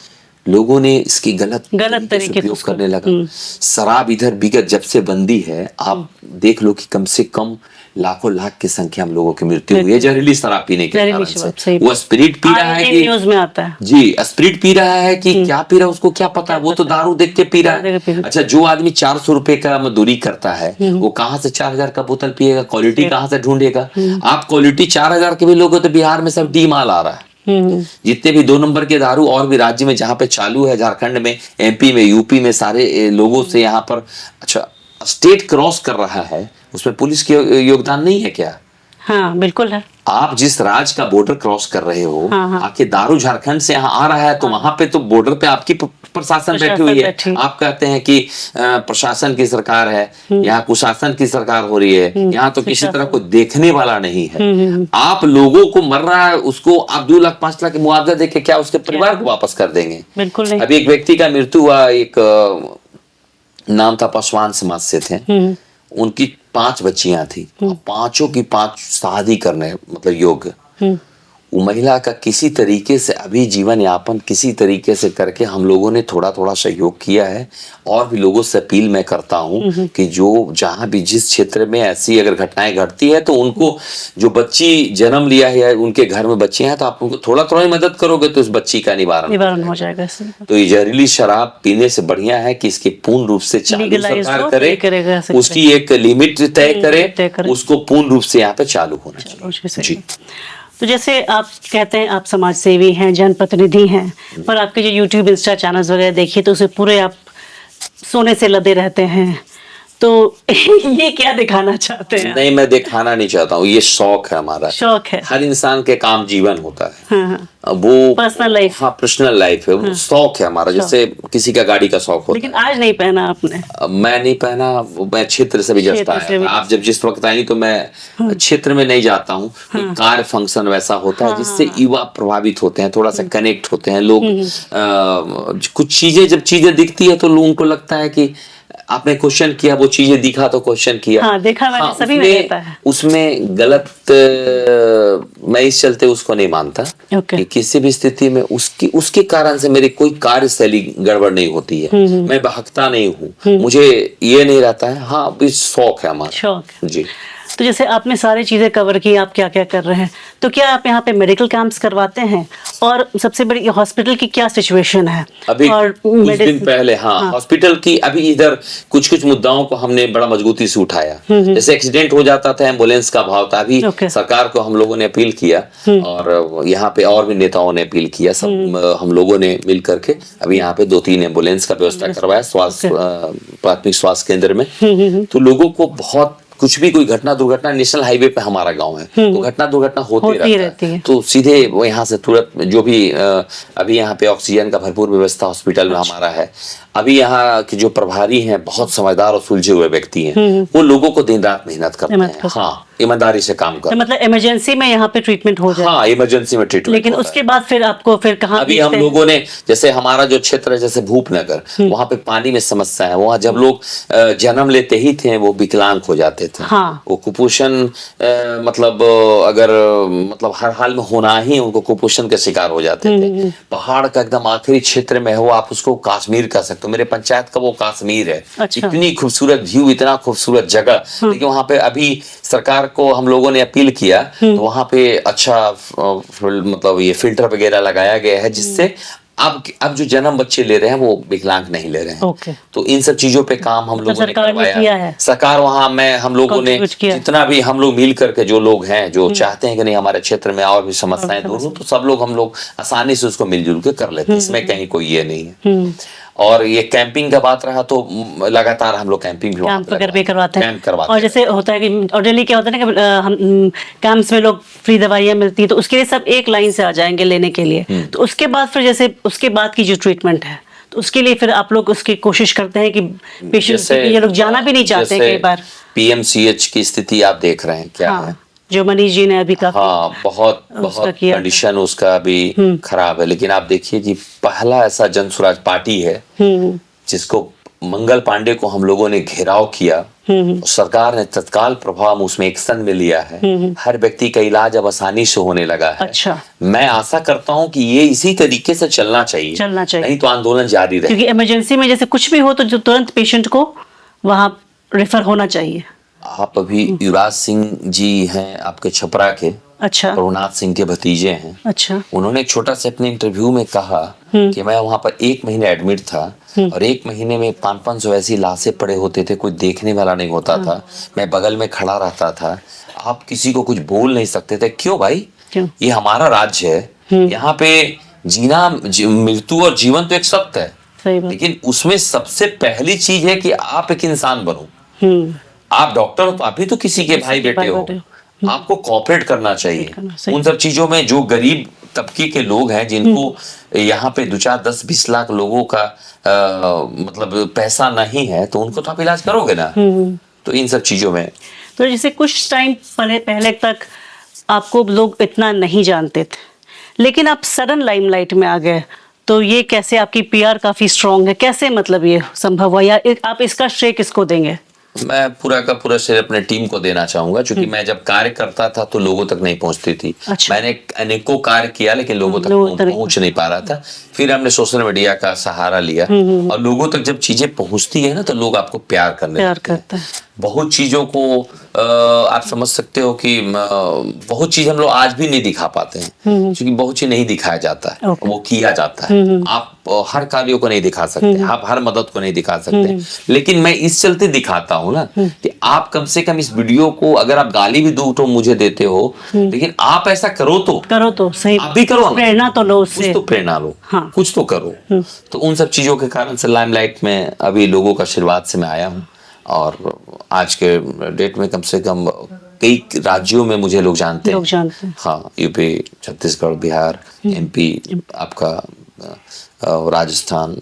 लोगों ने इसकी गलत तरीके से उपयोग करने लगा। शराब इधर बिगत जब से बंदी है, आप देख लो कि कम से कम लाखों लाख की संख्या में लोगों की मृत्यु हुई है जहरीली शराब पीने के कारण से। वो स्पिरिट पी रहा है कि न्यूज में आता है, जी स्पिरिट पी रहा है कि क्या पी रहा है उसको क्या पता, वो तो दारू देख के पी रहा है। अच्छा, जो आदमी 400 रुपए का मजदूरी करता है, वो कहाँ से 4000 का बोतल पिएगा? क्वालिटी कहाँ से ढूंढेगा? आप क्वालिटी 4000 के भी लोग तो बिहार में सब डी माल आ रहा है। जितने भी 2 नंबर के दारू और भी राज्य में जहां पे चालू है, झारखंड में, एमपी में, यूपी में, सारे लोगों से यहाँ पर अच्छा स्टेट क्रॉस कर रहा है, उसमें पुलिस की योगदान नहीं है क्या? हाँ बिल्कुल है। आप जिस राज्य का बॉर्डर क्रॉस कर रहे हो, हाँ। आके दारू झारखंड से यहाँ आ रहा है, तो वहां पे तो बॉर्डर पे आपकी प्रशासन बैठी हुई है। आप कहते हैं कि प्रशासन की सरकार है, यहाँ कुशासन की सरकार हो रही है, यहाँ तो किसी तरह को देखने वाला नहीं है। आप लोगों को मर रहा है, उसको आप 2 लाख 5 लाख की मुआवजा देके क्या उसके परिवार को वापस कर देंगे? बिल्कुल नहीं। अभी एक व्यक्ति का मृत्यु हुआ, एक नाम था, पासवान समाज से थे, उनकी 5 बच्चियां थी, 5 की 5 शादी करने मतलब योग्य। वो महिला का किसी तरीके से अभी जीवन यापन किसी तरीके से करके हम लोगों ने थोड़ा थोड़ा सहयोग किया है। और भी लोगों से अपील मैं करता हूं कि जो जहां भी जिस क्षेत्र में ऐसी अगर घटनाएं घटती है, तो उनको जो बच्ची जन्म लिया है, उनके घर में बच्चे हैं, तो आप उनको थोड़ा थोड़ा ही मदद करोगे तो उस बच्ची का निवारण हो जाएगा। तो ये जहरीली शराब पीने से बढ़िया है कि इसकी पूर्ण रूप से चालू सरकार करे, उसकी एक लिमिट तय करे, उसको पूर्ण रूप से यहाँ पे चालू होना चाहिए। जी। तो जैसे आप कहते हैं आप समाज सेवी हैं, जनप्रतिनिधि हैं, पर आपके जो यूट्यूब इंस्टा चैनल्स वगैरह देखिए तो उसे पूरे आप सोने से लदे रहते हैं, तो ये क्या दिखाना चाहते हैं? नहीं, मैं दिखाना नहीं चाहता हूँ, ये शौक है हमारा। शौक है, हर इंसान के काम जीवन होता है। हाँ। वो पर्सनल लाइफ, हाँ पर्सनल लाइफ है, वो शौक है हमारा, जैसे किसी का गाड़ी का शौक होता है। लेकिन आज नहीं पहना आपने? मैं नहीं पहना, मैं क्षेत्र से भी जस्ता है। आप जब जिस वक्त आई तो मैं क्षेत्र में नहीं जाता हूँ, कार्य फंक्शन वैसा होता है जिससे युवा प्रभावित होते हैं, थोड़ा सा कनेक्ट होते हैं लोग। कुछ चीजें जब चीजें दिखती है तो लोगों को लगता है कि आपने क्वेश्चन किया, वो चीजें दिखा तो क्वेश्चन किया। हाँ, देखा मैंने, सभी में रहता है। उसमें गलत मैं इस चलते उसको नहीं मानता कि किसी भी स्थिति में उसके कारण से मेरी कोई कार्यशैली गड़बड़ नहीं होती है। मैं बहकता नहीं हूँ, मुझे ये नहीं रहता है। हाँ, शौक है हमारा। शौक। जी। तो जैसे आपने सारी चीजें कवर की, आप क्या क्या कर रहे हैं, तो क्या आप यहाँ पे मेडिकल कैंप्स करवाते हैं? और सबसे बड़ी हॉस्पिटल की क्या सिचुएशन है अभी? और कुछ दिन पहले हाँ हॉस्पिटल की अभी इधर कुछ मुद्दाओं को हमने बड़ा मजबूती से उठाया। जैसे एक्सीडेंट हो जाता था, एम्बुलेंस का अभाव था, अभी सरकार को हम लोगों ने अपील किया और यहाँ पे और भी नेताओं ने अपील किया, सब हम लोगों ने मिल करके अभी यहाँ पे 2-3 एम्बुलेंस का व्यवस्था करवाया स्वास्थ्य प्राथमिक स्वास्थ्य केंद्र में। तो लोगों को बहुत कुछ भी कोई घटना दुर्घटना, नेशनल हाईवे पे हमारा गांव है, तो घटना दुर्घटना होती रहती है। तो सीधे वो यहाँ से तुरंत जो भी अभी यहाँ पे ऑक्सीजन का भरपूर व्यवस्था हॉस्पिटल में हमारा है। अभी यहाँ के जो प्रभारी हैं बहुत समझदार और सुलझे हुए व्यक्ति हैं, वो लोगों को दिन रात मेहनत करते हैं। हाँ, ईमानदारी से काम करते हैं। मतलब इमरजेंसी में यहाँ पे ट्रीटमेंट हो जाए। हाँ, इमरजेंसी में ट्रीटमेंट। लेकिन उसके बाद फिर आपको फिर कहाँ? अभी हम लोगों ने, जैसे हमारा जो क्षेत्र है जैसे भूपनगर, वहाँ पे पानी में समस्या है। वहाँ जब लोग जन्म लेते ही थे वो विकलांग हो जाते थे। हाँ। वो कुपोषण मतलब अगर मतलब हर हाल में होना ही, उनको कुपोषण के शिकार हो जाते थे। पहाड़ का एकदम आखिरी क्षेत्र में है वो, आप उसको कश्मीर कह सकते हो। मेरे पंचायत का वो कश्मीर है। अच्छा। इतनी खूबसूरत व्यू, इतना खूबसूरत जगह, लेकिन वहाँ पे अभी सरकार को हम लोगों ने अपील किया तो वहाँ पे अच्छा मतलब ये फिल्टर वगैरह लगाया गया है, जिससे अब जो जन्म बच्चे ले रहे हैं वो विकलांग नहीं ले रहे हैं। तो इन सब चीजों पे काम हम लोगों ने करवाया। सरकार वहाँ में हम लोगों ने जितना भी हम लोग मिल करके, जो लोग हैं जो चाहते हैं कि नहीं हमारे क्षेत्र में और भी समस्याएं दूर हो, तो सब लोग हम लोग आसानी से उसको मिलजुल के कर लेते हैं। इसमें कहीं कोई ये नहीं है। और ये कैंपिंग का बात रहा तो लगातार हम लोग कैंपिंग भी करवाते हैं। और जैसे होता है कि ऑर्डिनरी क्या होता है ना कि हम कैंप्स में लोग फ्री दवाइयाँ मिलती है, तो उसके लिए सब एक लाइन से आ जाएंगे लेने के लिए। तो उसके बाद फिर जैसे उसके बाद की जो ट्रीटमेंट है, तो उसके लिए फिर आप लोग उसकी कोशिश करते हैं कि पेशेंट, ये लोग जाना भी नहीं चाहते कई बार। पीएमसीएच की स्थिति आप देख रहे हैं क्या है, जो मनीष जी ने अभी काफी बहुत कंडीशन उसका अभी खराब है। लेकिन आप देखिए जी, पहला ऐसा जन स्वराज पार्टी है जिसको मंगल पांडे को हम लोगों ने घेराव किया, सरकार ने तत्काल प्रभाव उसमें एक्शन में लिया है। हर व्यक्ति का इलाज अब आसानी से होने लगा है। अच्छा। मैं आशा करता हूं कि ये इसी तरीके से चलना चाहिए, नहीं तो आंदोलन जारी रहे। क्योंकि इमरजेंसी में जैसे कुछ भी हो तो जो तुरंत पेशेंट को वहां रेफर होना चाहिए। आप अभी युवराज सिंह जी हैं आपके छपरा के, अच्छा, प्रभुनाथ सिंह के भतीजे हैं। अच्छा। उन्होंने एक छोटा सा अपने इंटरव्यू में कहा कि मैं वहां पर 1 महीने एडमिट था और 1 महीने में 500-500 ऐसी लाशें पड़े होते थे, कोई देखने वाला नहीं होता था, मैं बगल में खड़ा रहता था, आप किसी को कुछ बोल नहीं सकते थे। क्यों भाई? क्यों? ये हमारा राज्य है, यहाँ पे जीना, मृत्यु और जीवन तो एक सत्य है, लेकिन उसमें सबसे पहली चीज है कि आप एक इंसान बनो। आप डॉक्टर हो तो आप भी तो किसी के भाई बेटे हो, आपको कोऑपरेट करना चाहिए उन सब चीजों में। जो गरीब तबके के लोग हैं जिनको यहाँ पे 2-4-10-20 लाख लोगों का मतलब पैसा नहीं है, तो उनको तो आप इलाज करोगे ना। तो इन सब चीजों में तो जैसे कुछ टाइम पहले तक आपको लोग इतना नहीं जानते थे, लेकिन आप सडन लाइमलाइट में आ गए, तो ये कैसे? आपकी पीआर काफी स्ट्रांग है, कैसे मतलब ये संभव हुआ, या आप इसका श्रेय किसको देंगे? मैं पूरा का पूरा श्रेय अपने टीम को देना चाहूंगा, क्योंकि मैं जब कार्य करता था तो लोगों तक नहीं पहुंचती थी। अच्छा। मैंने अनेकों कार्य किया लेकिन लोगों तक पहुंच नहीं पा रहा था। फिर हमने सोशल मीडिया का सहारा लिया और लोगों तक जब चीजें पहुंचती है ना, तो लोग आपको प्यार करते हैं। बहुत चीजों को आप समझ सकते हो कि बहुत चीज हम लोग आज भी नहीं दिखा पाते हैं, क्योंकि बहुत चीज नहीं दिखाया जाता है, वो किया जाता है। आप हर कार्यों को नहीं दिखा सकते, आप हर मदद को नहीं दिखा सकते, लेकिन मैं इस चलते दिखाता हूँ ना कि आप कम से कम इस वीडियो को, अगर आप गाली भी दो तो मुझे देते हो, लेकिन आप ऐसा करो तो सही, आप भी करो, प्रेरणा तो लो, उससे कुछ तो प्रेरणा लो। हाँ। कुछ तो करो। तो उन सब चीजों के कारण से लाइमलाइट में अभी लोगों का आशीर्वाद से मैं आया हूँ, और आज के डेट में कम से कम कई राज्यों में मुझे लोग जानते हैं। हाँ, यूपी, छत्तीसगढ़, बिहार, एमपी, आपका राजस्थान,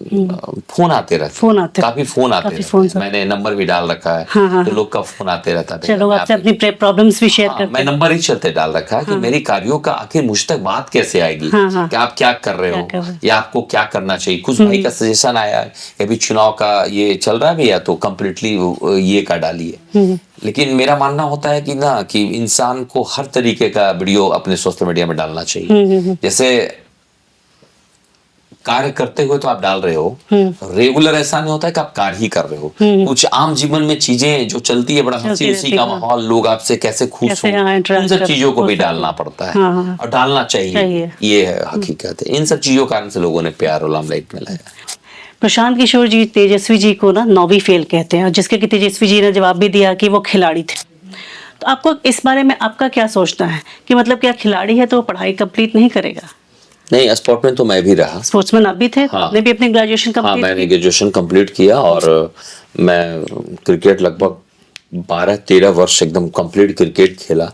फोन आते रहते, काफी फोन आते रहते हैं। मैंने नंबर भी डाल रखा है। हाँ। तो लोग का फोन आते रहता है। चलो, आपसे अपनी प्रॉब्लम्स भी शेयर करते हैं। मैं नंबर ही चलते डाल रखा है कि मेरी कार्यों का आखिर मुझ तक बात कैसे आएगी, कि आप क्या कर रहे हो या आपको क्या करना चाहिए। कुछ भाई का सजेशन आया है कि अभी चुनाव का ये चल रहा है भैया, तो कम्प्लीटली ये का डालिए। लेकिन मेरा मानना होता है कि इंसान को हर तरीके का वीडियो अपने सोशल मीडिया में डालना चाहिए। जैसे कार्य करते हुए तो आप डाल रहे हो, रेगुलर ऐसा नहीं होता है कि आप कार्य ही कर रहे हो। कुछ आम जीवन में चीजें जो चलती है, बड़ा हंसी उसी का माहौल, लोग आपसे कैसे खुश हो, इन सब चीजों को भी डालना पड़ता है। और डालना चाहिए, ये है हकीकत है। इन सब चीजों कारण से लोगों ने प्यार और लाइमलाइट में लाया। प्रशांत किशोर जी तेजस्वी जी को ना नौवीं फेल कहते हैं, जिसके कि तेजस्वी जी ने जवाब भी दिया कि वो खिलाड़ी थे। तो आपको इस बारे में आपका क्या सोचना है कि मतलब क्या खिलाड़ी है तो पढ़ाई कंप्लीट नहीं करेगा? नहीं, स्पोर्ट्समैन तो मैं भी रहा। स्पोर्ट्समैन आप भी थे? हाँ। आपने भी अपनी ग्रेजुएशन कंप्लीट? हाँ, मैंने ग्रेजुएशन कंप्लीट किया और मैं क्रिकेट लगभग 12-13 वर्ष एकदम कंप्लीट क्रिकेट खेला।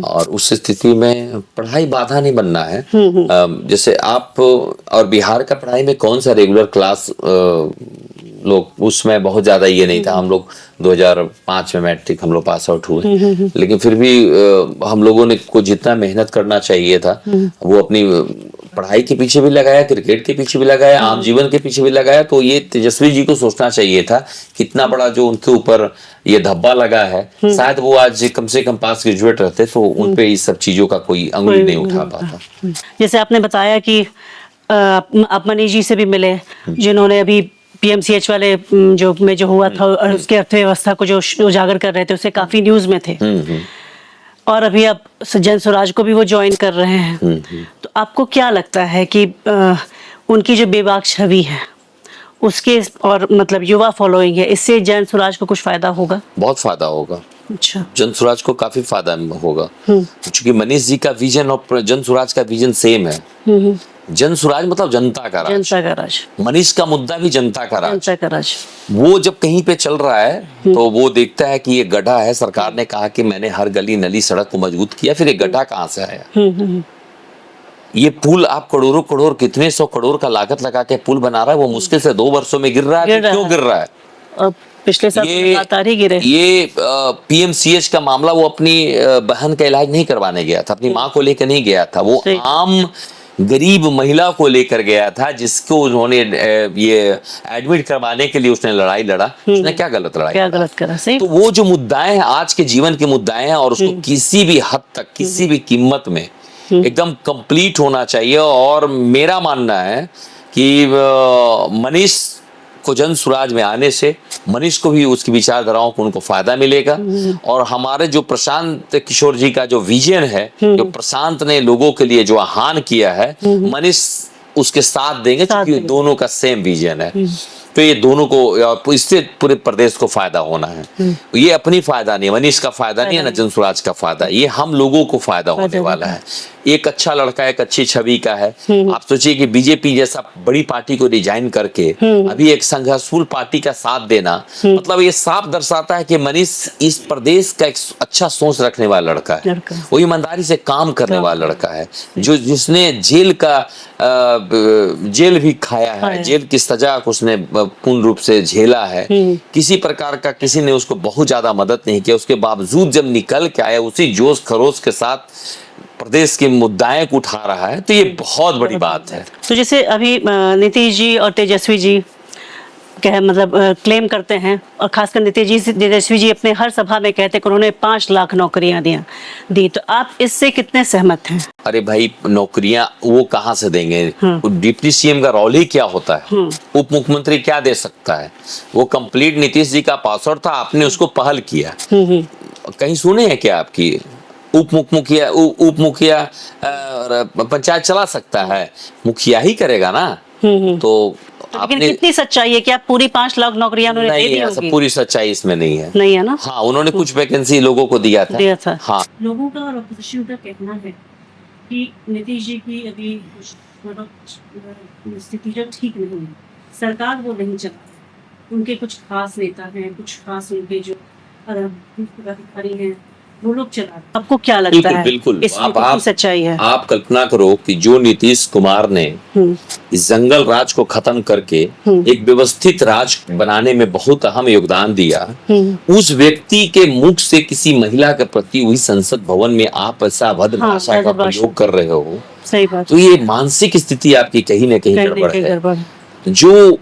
और उस स्थिति में पढ़ाई बाधा नहीं बनना है। जैसे आप और बिहार का पढ़ाई में कौन सा रेगुलर क्लास लोग, उसमें बहुत ज्यादा ये नहीं था। हम लोग 2005 में मैट्रिक हम लोग पास आउट हुए, लेकिन फिर भी हम लोगों ने को जितना मेहनत करना चाहिए था वो अपनी पढ़ाई के पीछे भी लगाया, क्रिकेट के पीछे भी लगाया, आम जीवन के पीछे भी लगाया। तो ये तेजस्वी जी को सोचना चाहिए था, कितना बड़ा जो उनके ऊपर ये धब्बा लगा है, शायद वो आज कम से कम पास ग्रेजुएट रहते तो उनपे इस सब चीजों का कोई अंगुली नहीं उठा पाता। जैसे आपने बताया कि आप मनीष जी से भी मिले, जिन्होंने अभी पीएमसीएच वाले जो हुआ था और उसके अर्थव्यवस्था को जो उजागर कर रहे थे, उससे काफी न्यूज में थे। और अभी आप जन स्वराज को भी वो ज्वाइन कर रहे हैं। तो आपको क्या लगता है कि उनकी जो बेबाक छवि है उसके और मतलब युवा फॉलोइंग है, इससे जन स्वराज को कुछ फायदा होगा? बहुत फायदा होगा। अच्छा, जन स्वराज को काफी फायदा होगा, क्योंकि मनीष जी का विजन और जन स्वराज का विजन सेम है। जन स्वराज मतलब जनता का राज। जनता का राज। मनीष का मुद्दा भी जनता का राज। जनता का राज। वो जब कहीं पे चल रहा है तो वो देखता है कि ये गड्ढा है, सरकार ने कहा कि मैंने हर गली नली सड़क को मजबूत किया, फिर ये गड्ढा कहाँ से आया? ये पुल आप करोड़ कितने 100 करोड़ का लागत लगा के पुल बना रहा है, वो मुश्किल से 2 वर्षों में गिर रहा है। क्यों गिर रहा है? पिछले साल लगातार ही गिरे। ये पीएमसीएच का मामला, वो अपनी बहन का इलाज नहीं करवाने गया था, अपनी माँ को लेकर नहीं गया था, वो आम गरीब महिला को लेकर गया था, जिसको उन्होंने ये एडमिट करवाने के लिए उसने लड़ाई लड़ा। उसने क्या गलत करा? सही। तो वो जो मुद्दाएं हैं, आज के जीवन के मुद्दाएं हैं, और उसको किसी भी हद तक, किसी भी कीमत में एकदम कंप्लीट होना चाहिए। और मेरा मानना है कि मनीष को जन स्वराज में आने से मनीष को भी उसकी विचारधाराओं को उनको फायदा मिलेगा। और हमारे जो प्रशांत किशोर जी का जो विजन है, जो प्रशांत ने लोगों के लिए जो आह्वान किया है, मनीष उसके साथ देंगे, क्योंकि दोनों का सेम विजन है। तो ये दोनों को, इससे पूरे प्रदेश को फायदा होना है। ये अपनी फायदा नहीं, मनीष का फायदा नहीं है ना, जन स्वराज का फायदा, ये हम लोगों को फायदा होने वाला है। एक अच्छा लड़का, एक अच्छी छवि का है। आप सोचिए कि बीजेपी जैसा बड़ी पार्टी को डिजाइन करके अभी एक संघर्षफुल पार्टी का साथ देना, मतलब ये साफ दर्शाता है कि मनीष इस प्रदेश का एक अच्छा सोच रखने वाला लड़का है, वो ईमानदारी से काम करने वाला लड़का है, जो जिसने जेल भी खाया है, जेल की सजा को उसने पूर्ण रूप से झेला है। किसी प्रकार का किसी ने उसको बहुत ज्यादा मदद नहीं किया, उसके बावजूद जब निकल के आया उसी जोश खरोश के साथ प्रदेश के मुद्दाएं को उठा रहा है, तो ये बहुत बड़ी बात है। तो जैसे अभी नीतीश जी और तेजस्वी जी क्लेम करते हैं, और खासकर तेजस्वी जी अपने हर सभा में कहते हैं कि उन्होंने 5 लाख नौकरियां दी, तो आप इससे कितने सहमत हैं? अरे भाई, नौकरियां वो कहाँ से देंगे? डिप्टी सीएम का रोल ही क्या होता है? उप मुख्यमंत्री क्या दे सकता है? वो कंप्लीट नीतीश जी का पासवर्ड था, आपने उसको पहल किया। कहीं सुने हैं क्या आपकी? उप मुखिया पंचायत चला सकता है, मुखिया ही करेगा ना। तो आपने कितनी सच्चाई है कि आप पूरी 5 लाख नौकरियां उन्होंने दे दी होगी? पूरी सच्चाई इसमें नहीं है। नहीं है ना? हाँ, उन्होंने कुछ वैकेंसी लोगों को दिया था। हाँ, लोगों का और अपोजिशन का कहना है कि नीतीश जी की अभी स्थिति जो ठीक नहीं है, सरकार वो नहीं चला, उनके कुछ खास नेता हैं, कुछ खास उनके जो अधिकारी हैं, वो लोग चला। आपको क्या लगता है? बिल्कुल, आप सच्चाई है? आप कल्पना करो कि जो नीतीश कुमार ने इस जंगल राज को खत्म करके एक व्यवस्थित राज बनाने में बहुत अहम योगदान दिया, उस व्यक्ति के मुख से किसी महिला के प्रति हुई संसद भवन में आप ऐसा भद्र भाषा का प्रयोग कर रहे हो, सही बात। तो ये मानसिक स्थिति आपकी कहीं ना कहीं गड़बड़ है। जो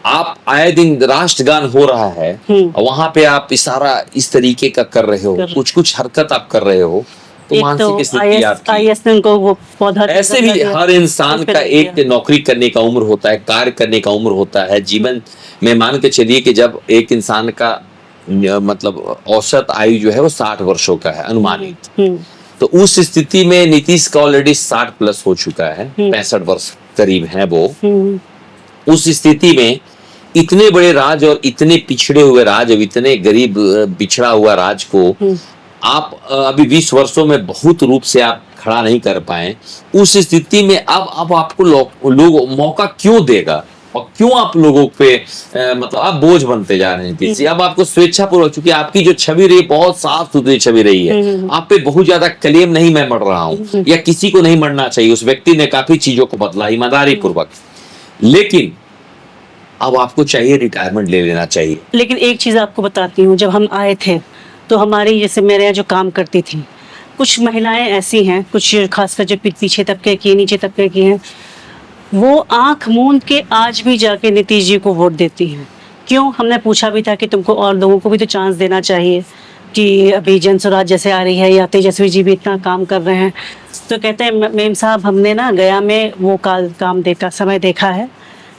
आप आए दिन राष्ट्रगान हो रहा है, वहां पे आप इशारा इस तरीके का कर रहे हो, कुछ हरकत आप कर रहे हो, तो मानसिक स्थिति आपकी। को वो पौधा ऐसे भी हर इंसान का एक नौकरी करने का उम्र होता है, कार्य करने का उम्र होता है जीवन में। मान के चलिए कि जब एक इंसान का मतलब औसत आयु जो है वो 60 वर्षों का है अनुमानित, तो उस स्थिति में नीतीश का ऑलरेडी 60 प्लस हो चुका है, 65 वर्ष करीब है वो। उस स्थिति में इतने बड़े राज और इतने पिछड़े हुए राज और इतने गरीब बिछड़ा हुआ राज को आप अभी 20 वर्षों में बहुत रूप से आप खड़ा नहीं कर पाए। उस स्थिति में अब आपको लोग मौका क्यों देगा, और क्यों आप लोगों पे मतलब आप बोझ बनते जा रहे हैं? अब आपको स्वेच्छापूर्वक, चूंकि आपकी जो छवि रही बहुत साफ सुथरी छवि रही है, आप पे बहुत ज्यादा क्लेम नहीं मैं मर रहा हूँ, या किसी को नहीं मरना चाहिए। उस व्यक्ति ने काफी चीजों को बदला ईमानदारी पूर्वक, लेकिन अब आपको चाहिए रिटायरमेंट ले लेना चाहिए। लेकिन एक चीज आपको बताती हूँ, जब हम आए थे तो हमारी, जैसे मेरे यहाँ जो काम करती थी, कुछ महिलाएं ऐसी हैं, कुछ खासकर जो पीछे तबके की, नीचे तबके की हैं, वो आंख मूंद के आज भी जाके नीतीश जी को वोट देती हैं। क्यों? हमने पूछा भी था कि तुमको और लोगों को भी तो चांस देना चाहिए, कि अभी जन स्वराज जैसे आ रही है, या तेजस्वी जी भी इतना काम कर रहे हैं। तो कहते हैं मेम साहब, हमने ना गया में वो समय देखा है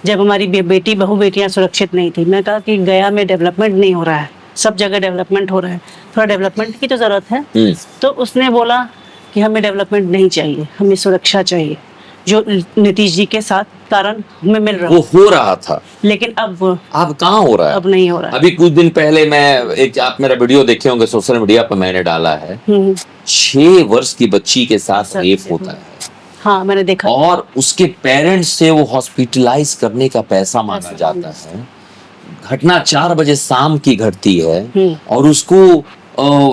जब हमारी बहू बेटियां सुरक्षित नहीं थी। मैं कहा कि गया में डेवलपमेंट नहीं हो रहा है, सब जगह डेवलपमेंट हो रहा है, थोड़ा डेवलपमेंट की तो जरूरत है। तो उसने बोला कि हमें डेवलपमेंट नहीं चाहिए, हमें सुरक्षा चाहिए, जो नीतीश जी के साथ कारण हमें मिल रहा, वो हो रहा था। लेकिन अब कहाँ हो रहा है? अब नहीं हो रहा है। अभी कुछ दिन पहले आप मेरा वीडियो देखे होंगे, सोशल मीडिया पर मैंने डाला है, 6 वर्ष की बच्ची के साथ रेप होता है। हाँ, मैंने देखा। और उसके पेरेंट्स से वो हॉस्पिटलाइज करने का पैसा मांगा जाता है। घटना 4 बजे शाम की घटती है, और उसको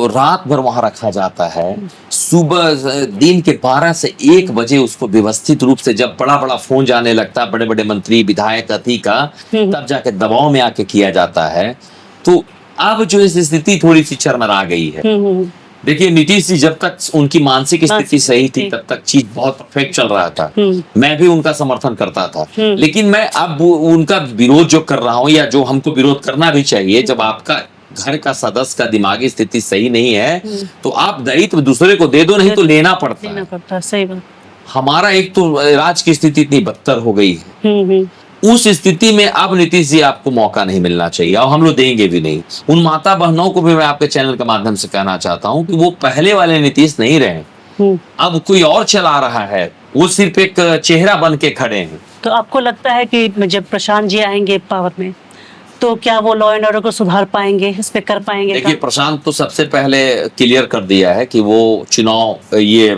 रात भर वहां रखा जाता है। सुबह दिन के 12 से 1 बजे उसको व्यवस्थित रूप से, जब बड़ा बड़ा फोन जाने लगता है, बड़े बड़े मंत्री विधायक अति का, तब जाके दबाव में आके किया जाता है। तो अब जो इस स्थिति थोड़ी सी चरमरा गई है। देखिए, नीतीश जी जब तक उनकी मानसिक स्थिति सही थी, तब तक चीज बहुत परफेक्ट चल रहा था। मैं भी उनका समर्थन करता था, लेकिन मैं अब उनका विरोध जो कर रहा हूँ, या जो हमको विरोध करना भी चाहिए, जब आपका घर का सदस्य का दिमागी स्थिति सही नहीं है, तो आप दायित्व दूसरे को दे दो, नहीं तो लेना पड़ता है। सही बात। हमारा एक तो राज की स्थिति इतनी बदतर हो गई है, उस स्थिति में अब नीतीश जी आपको मौका नहीं मिलना चाहिए, और हम लोग देंगे भी नहीं। उन माता बहनों को भी मैं आपके चैनल के माध्यम से कहना चाहता हूँ कि वो पहले वाले नीतीश नहीं रहे, अब कोई और चला रहा है, वो सिर्फ एक चेहरा बन के खड़े हैं। तो आपको लगता है कि जब प्रशांत जी आएंगे पावर में, तो क्या वो लॉ एंड ऑर्डर को सुधार पाएंगे, इस पे कर पाएंगे? देखिए, प्रशांत तो सबसे पहले क्लियर कर दिया है कि वो चुनाव ये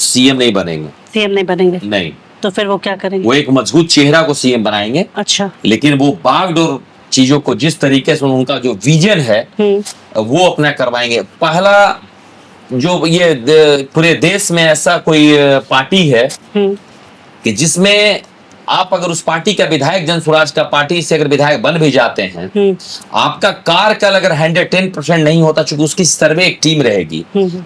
सीएम नहीं बनेंगे। सीएम नहीं बनेंगे? नहीं। तो फिर वो क्या करेंगे? वो एक मजबूत चेहरा को सीएम बनाएंगे। अच्छा। लेकिन वो बागडोर चीजों को जिस तरीके से उनका जो विजन है वो अपना करवाएंगे। पहला जो ये पूरे देश में ऐसा कोई पार्टी है कि जिसमें आप अगर उस पार्टी का विधायक, जन स्वराज का पार्टी से अगर विधायक बन भी जाते हैं, आपका कार्यकाल अगर 110% नहीं होता, चूंकि उसकी सर्वे एक टीम रहेगी,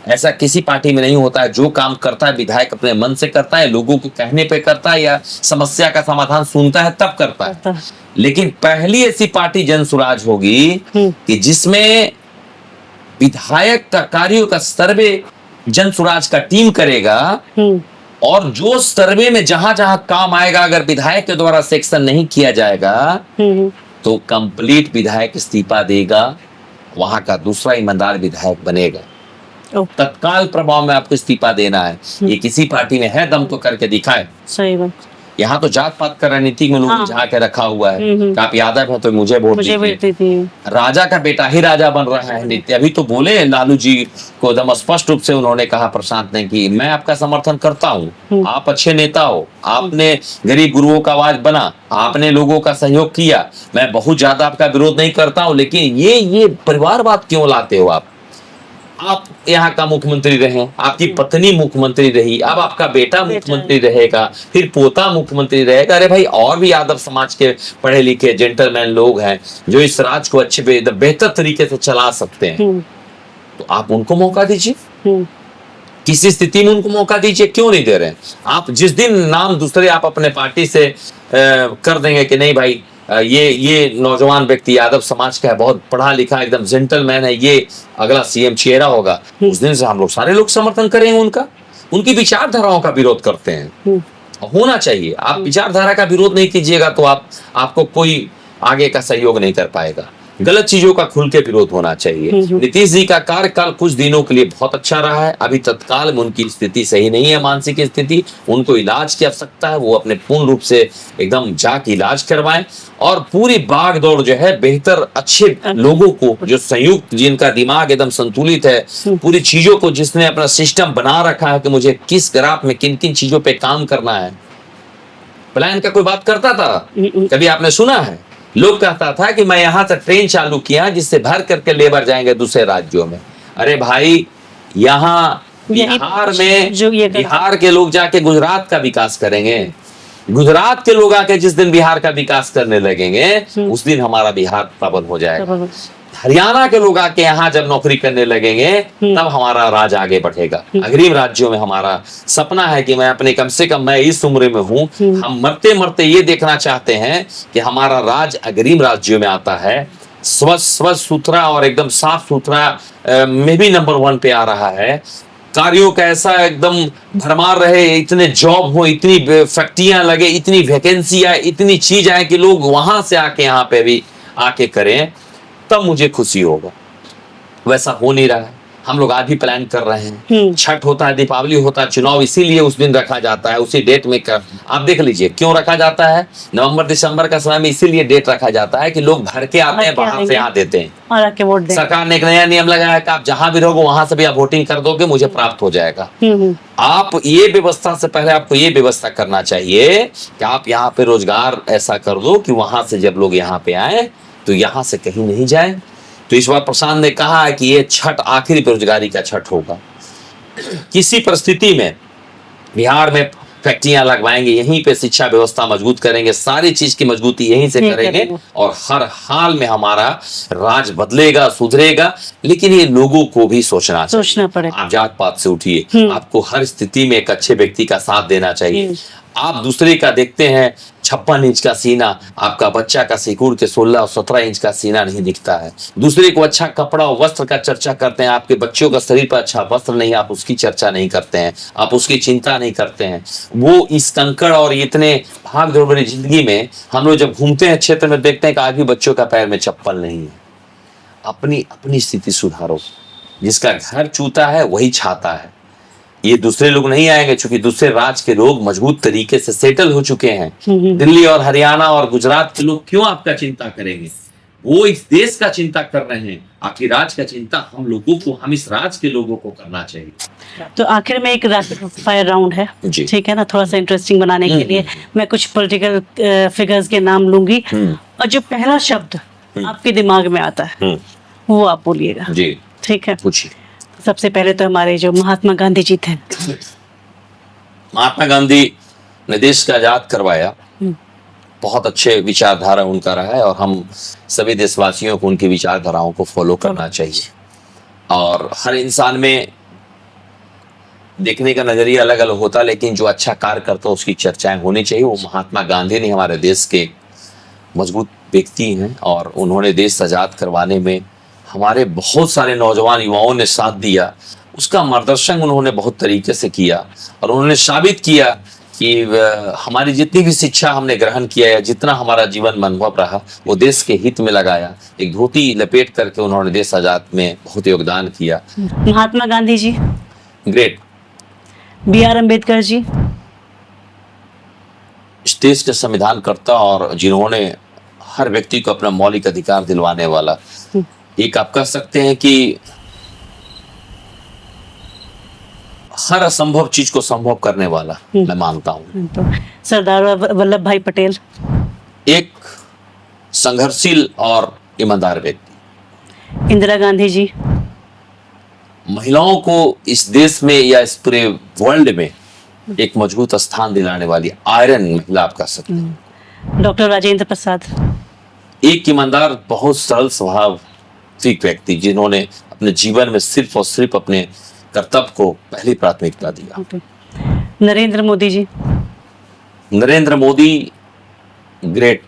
ऐसा किसी पार्टी में नहीं होता है। जो काम करता है विधायक अपने मन से करता है, लोगों के कहने पे करता है, या समस्या का समाधान सुनता है तब करता है। लेकिन पहली ऐसी पार्टी जन स्वराज होगी कि जिसमें विधायक का कार्यों का सर्वे जन स्वराज का टीम करेगा, और जो सर्वे में जहां जहां काम आएगा, अगर विधायक के द्वारा सेक्शन नहीं किया जाएगा तो कंप्लीट विधायक इस्तीफा देगा, वहां का दूसरा ईमानदार विधायक बनेगा। तत्काल प्रभाव में आपको इस्तीफा देना है। ये किसी पार्टी में है दम तो करके दिखाए। सही बात। यहाँ तो जात पात का राजनीति में लोग झाड़ के रखा हुआ है कि आप यादव हैं तो मुझे वोट दीजिए। राजा का बेटा ही राजा बन रहा है नित्य। अभी तो बोले लालू जी को एकदम स्पष्ट रूप से उन्होंने कहा प्रशांत ने कि मैं आपका समर्थन करता हूँ, आप अच्छे नेता हो, आपने गरीब गुरुओं का आवाज बना, आपने लोगों का सहयोग किया, मैं बहुत ज्यादा आपका विरोध नहीं करता हूँ, लेकिन ये परिवारवाद क्यों लाते हो आप यहाँ का मुख्यमंत्री रहे, आपकी पत्नी मुख्यमंत्री रही, अब आपका बेटा मुख्यमंत्री रहेगा, फिर पोता मुख्यमंत्री रहेगा। अरे भाई, और भी यादव समाज के पढ़े लिखे जेंटलमैन लोग हैं जो इस राज्य को अच्छे बेहतर तरीके से चला सकते हैं, तो आप उनको मौका दीजिए। किसी स्थिति में उनको मौका दीजिए, क्यों नहीं दे रहे हैं आप? जिस दिन नाम दूसरे आप अपने पार्टी से कर देंगे कि नहीं भाई ये नौजवान व्यक्ति यादव समाज का है, बहुत पढ़ा लिखा, एकदम जेंटलमैन है, ये अगला सीएम चेहरा होगा, उस दिन से हम लोग सारे लोग समर्थन करेंगे उनका। उनकी विचारधाराओं का विरोध करते हैं, होना चाहिए। आप विचारधारा का विरोध नहीं कीजिएगा तो आपको कोई आगे का सहयोग नहीं कर पाएगा। गलत चीजों का खुल के विरोध होना चाहिए। नीतीश जी का कार्यकाल कुछ दिनों के लिए बहुत अच्छा रहा है। अभी तत्काल में उनकी स्थिति सही नहीं है, मानसिक स्थिति, उनको इलाज की आवश्यकता है। वो अपने पूर्ण रूप से एकदम जाके इलाज करवाएं, और पूरी भागदौड़ जो है बेहतर अच्छे लोगों को, जो संयुक्त, जिनका दिमाग एकदम संतुलित है, पूरी चीजों को जिसने अपना सिस्टम बना रखा है कि मुझे किस ग्राफ में किन किन चीजों पे काम करना है। प्लान का कोई बात करता था? कभी आपने सुना है? लोग कहता था कि मैं यहां से ट्रेन चालू किया जिससे भर करके लेबर जाएंगे दूसरे राज्यों में। अरे भाई, यहाँ बिहार में बिहार के लोग जाके गुजरात का विकास करेंगे। गुजरात के लोग आके जिस दिन बिहार का विकास करने लगेंगे, उस दिन हमारा बिहार प्रबल हो जाएगा। हरियाणा के लोग आके यहाँ जब नौकरी करने लगेंगे, तब हमारा राज आगे बढ़ेगा। अग्रिम राज्यों में हमारा सपना है कि मैं अपने, कम से कम मैं इस उम्र में हूँ, हम मरते मरते ये देखना चाहते हैं कि हमारा राज अग्रिम राज्यों में आता है, स्वच्छ सुथरा और एकदम साफ सुथरा में भी नंबर 1 पे आ रहा है। कार्यों का ऐसा एकदम भरमार रहे, इतने जॉब हो, इतनी फैक्ट्रियां लगे, इतनी वैकेंसी आए, इतनी चीज आए कि लोग वहां से आके यहाँ पे भी आके करें, तब मुझे खुशी होगा। वैसा हो नहीं रहा है। हम लोग आज भी प्लान कर रहे हैं। छठ होता है, दीपावली होता है, चुनाव इसीलिए उस दिन रखा जाता है, उसी डेट में आप देख लीजिए क्यों रखा जाता है। नवंबर दिसंबर का समय में इसीलिए डेट रखा जाता है कि लोग भर के आते हैं, बाहर से यहाँ देते हैं और आके वोट दें। सरकार ने एक नया नियम लगाया कि आप जहां भी रहोगे वहां से भी आप वोटिंग कर दोगे, मुझे प्राप्त हो जाएगा। आप ये व्यवस्था से पहले आपको ये व्यवस्था करना चाहिए कि आप यहाँ पे रोजगार ऐसा कर दो कि वहां से जब लोग यहाँ पे आए तो यहाँ से कहीं नहीं जाए। तो इस बार प्रशांत ने कहा है कि ये छठ आखिरी बेरोजगारी का छठ होगा। किसी परिस्थिति में बिहार में फैक्ट्रियां लगवाएंगे, यहीं पे शिक्षा व्यवस्था मजबूत करेंगे, सारी चीज की मजबूती यहीं से करेंगे, और हर हाल में हमारा राज बदलेगा, सुधरेगा। लेकिन ये लोगों को भी सोचना पड़ेगा। आप जात पात से उठिए, आपको हर स्थिति में एक अच्छे व्यक्ति का साथ देना चाहिए। आप दूसरे का देखते हैं 56 इंच का सीना, आपका बच्चा का सिकुड़ के 16 और 17 इंच का सीना नहीं दिखता है। दूसरे को अच्छा कपड़ा और वस्त्र का चर्चा करते हैं, आपके बच्चों का शरीर पर अच्छा वस्त्र नहीं, आप उसकी चर्चा नहीं करते हैं, आप उसकी चिंता नहीं करते हैं। वो इस कंकड़ और इतने भाग दौड़ भरी जिंदगी में हम लोग जब घूमते हैं क्षेत्र में, देखते हैं कि आज भी बच्चों का पैर में चप्पल नहीं है। अपनी स्थिति सुधारो। जिसका घर चूता है वही छाता है। ये दूसरे लोग नहीं आएंगे, क्योंकि दूसरे राज्य के लोग मजबूत तरीके से सेटल हो चुके हैं। दिल्ली और हरियाणा और गुजरात के लोग क्यों आपका चिंता करेंगे? वो इस देश का चिंता कर रहे हैं, आपकी राज का चिंता हम लोगों को, हम इस राज के लोगों को करना चाहिए। तो आखिर में एक रैपिड फायर राउंड है, जी। ठीक है ना, थोड़ा सा इंटरेस्टिंग बनाने के लिए मैं कुछ पॉलिटिकल फिगर्स के नाम लूंगी और जो पहला शब्द आपके दिमाग में आता है वो आप बोलिएगा। जी ठीक है, पूछिए। सबसे पहले तो हमारे जो महात्मा गांधी जी थे। महात्मा गांधी ने देश का आजाद करवाया, बहुत अच्छे विचारधारा उनका रहा है और हम सभी देशवासियों को उनकी विचारधाराओं को फॉलो करना चाहिए। और हर इंसान में देखने का नजरिया अलग अलग होता है, लेकिन जो अच्छा कार्य करता है उसकी चर्चाएं होनी चाहिए। वो महात्मा गांधी ने हमारे देश के मजबूत व्यक्ति हैं और उन्होंने देश आजाद करवाने में हमारे बहुत सारे नौजवान युवाओं ने साथ दिया। उसका मार्गदर्शन उन्होंने बहुत तरीके से किया और उन्होंने साबित किया कि हमारी जितनी भी शिक्षा हमने ग्रहण किया या जितना हमारा जीवन अनुभव रहा वो देश के हित में लगाया। एक धोती लपेट करके उन्होंने देश आजाद में बहुत योगदान किया। महात्मा गांधी जी, ग्रेट। B.R. अम्बेडकर जी, इस देश के संविधान कर्ता और जिन्होंने हर व्यक्ति को अपना मौलिक अधिकार दिलवाने वाला, एक आप कह सकते हैं कि हर असंभव चीज को संभव करने वाला मैं मानता हूँ। तो सरदार वल्लभ भाई पटेल, एक संघर्षशील और ईमानदार व्यक्ति। इंदिरा गांधी जी, महिलाओं को इस देश में या इस पूरे वर्ल्ड में एक मजबूत स्थान दिलाने वाली आयरन महिला आप कह सकते हैं। डॉक्टर राजेंद्र प्रसाद, एक ईमानदार बहुत सरल स्वभाव व्यक्ति जिन्होंने अपने जीवन में सिर्फ और सिर्फ अपने कर्तव्य को पहली प्राथमिकता दिया। नरेंद्र मोदी जी, नरेंद्र मोदी ग्रेट,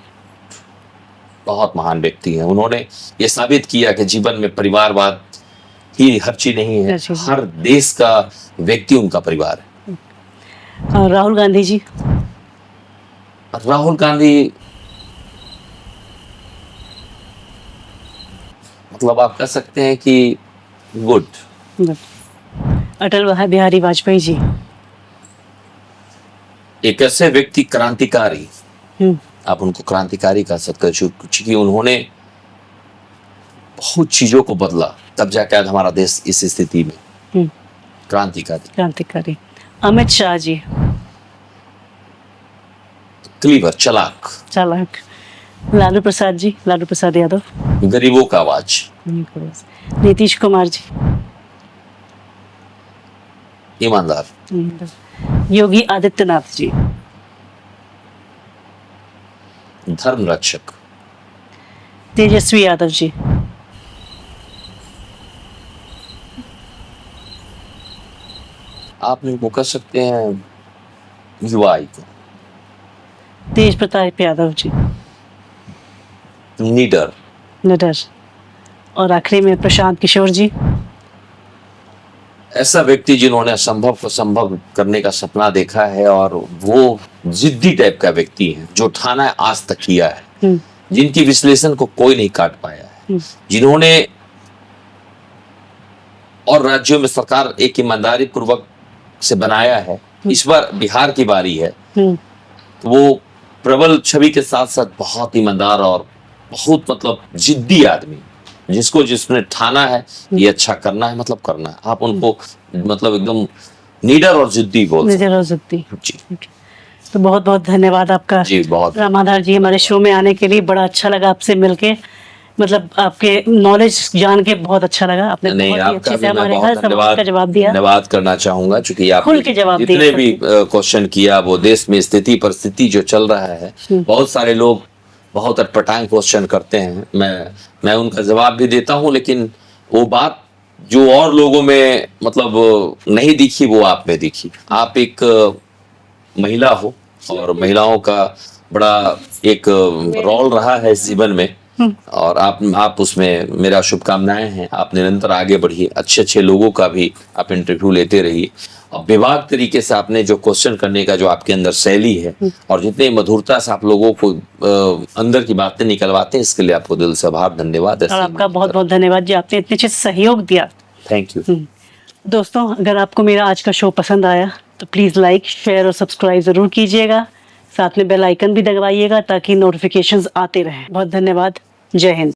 बहुत महान व्यक्ति हैं। उन्होंने ये साबित किया कि जीवन में परिवारवाद ही हर चीज नहीं है, हर देश का व्यक्ति उनका परिवार है। और राहुल गांधी जी, राहुल गांधी मतलब आप कह सकते हैं कि गुड। अटल बिहारी वाजपेयी जी, एक ऐसे व्यक्ति क्रांतिकारी, आप उनको क्रांतिकारी कह सकते हैं क्योंकि उन्होंने बहुत चीजों को बदला, तब जाकर आज हमारा देश इस स्थिति में। क्रांतिकारी। अमित शाह जी, क्लीवर, चालाक। लालू प्रसाद जी, लालू प्रसाद यादव, गरीबों का आवाज। नीतीश कुमार जी, ईमानदार। योगी आदित्यनाथ जी, धर्म रक्षक। तेजस्वी यादव जी, आप इनको कह सकते हैं युवा आइकन। तेज प्रताप यादव जी, निडर। और आखिरी में प्रशांत किशोर जी, ऐसा व्यक्ति जिन्होंने असंभव को संभव करने का सपना देखा है और वो जिद्दी टाइप का व्यक्ति है, जो ठाना है आज तक किया है, जिनकी विश्लेषण को कोई नहीं काट पाया है, जिन्होंने और राज्यों में सरकार एक ईमानदारी पूर्वक से बनाया है। इस बार बिहार की बारी है, तो वो प्रबल छवि के साथ साथ बहुत ईमानदार और बहुत मतलब जिद्दी आदमी, जिसने ठाना है ये अच्छा करना है, मतलब करना है। आप उनको मतलब एकदम निडर और जिद्दी बोलते हैं। जी। तो बहुत बहुत धन्यवाद आपका जी, बहुत रामाधार जी, हमारे शो में आने के लिए। बड़ा अच्छा लगा आपसे मिलके, मतलब आपके नॉलेज जान के बहुत अच्छा लगा। आपने बहुत ही अच्छे से हमारे हर सवाल का जवाब दिया। धन्यवाद करना चाहूंगा क्योंकि खुल के जवाब दिए। जितने भी क्वेश्चन किया, वो देश में स्थिति परिस्थिति जो चल रहा है, बहुत सारे लोग बहुत अटपटांग क्वेश्चन करते हैं, मैं उनका जवाब भी देता हूं, लेकिन वो बात जो और लोगों में मतलब नहीं दिखी वो आप में दिखी। आप एक महिला हो और महिलाओं का बड़ा एक रोल रहा है इस जीवन में, और आप उसमें मेरा शुभकामनाएं हैं। आप निरंतर आगे बढ़िए, अच्छे लोगों का भी आप इंटरव्यू लेते रहिए, और विभाग तरीके से आपने जो क्वेश्चन करने का जो आपके अंदर शैली है और जितने मधुरता से आप लोगों को अंदर की बातें निकलवाते हैं, इसके लिए आपको दिल से आभार, धन्यवाद। और आपका बहुत बहुत धन्यवाद जी, आपने इतने अच्छे सहयोग दिया। Thank you. दोस्तों, अगर आपको मेरा आज का शो पसंद आया तो प्लीज़ लाइक, शेयर और सब्सक्राइब ज़रूर कीजिएगा। साथ में बेल आइकन भी दबाइएगा ताकि नोटिफिकेशंस आते रहें। बहुत धन्यवाद। जय हिंद।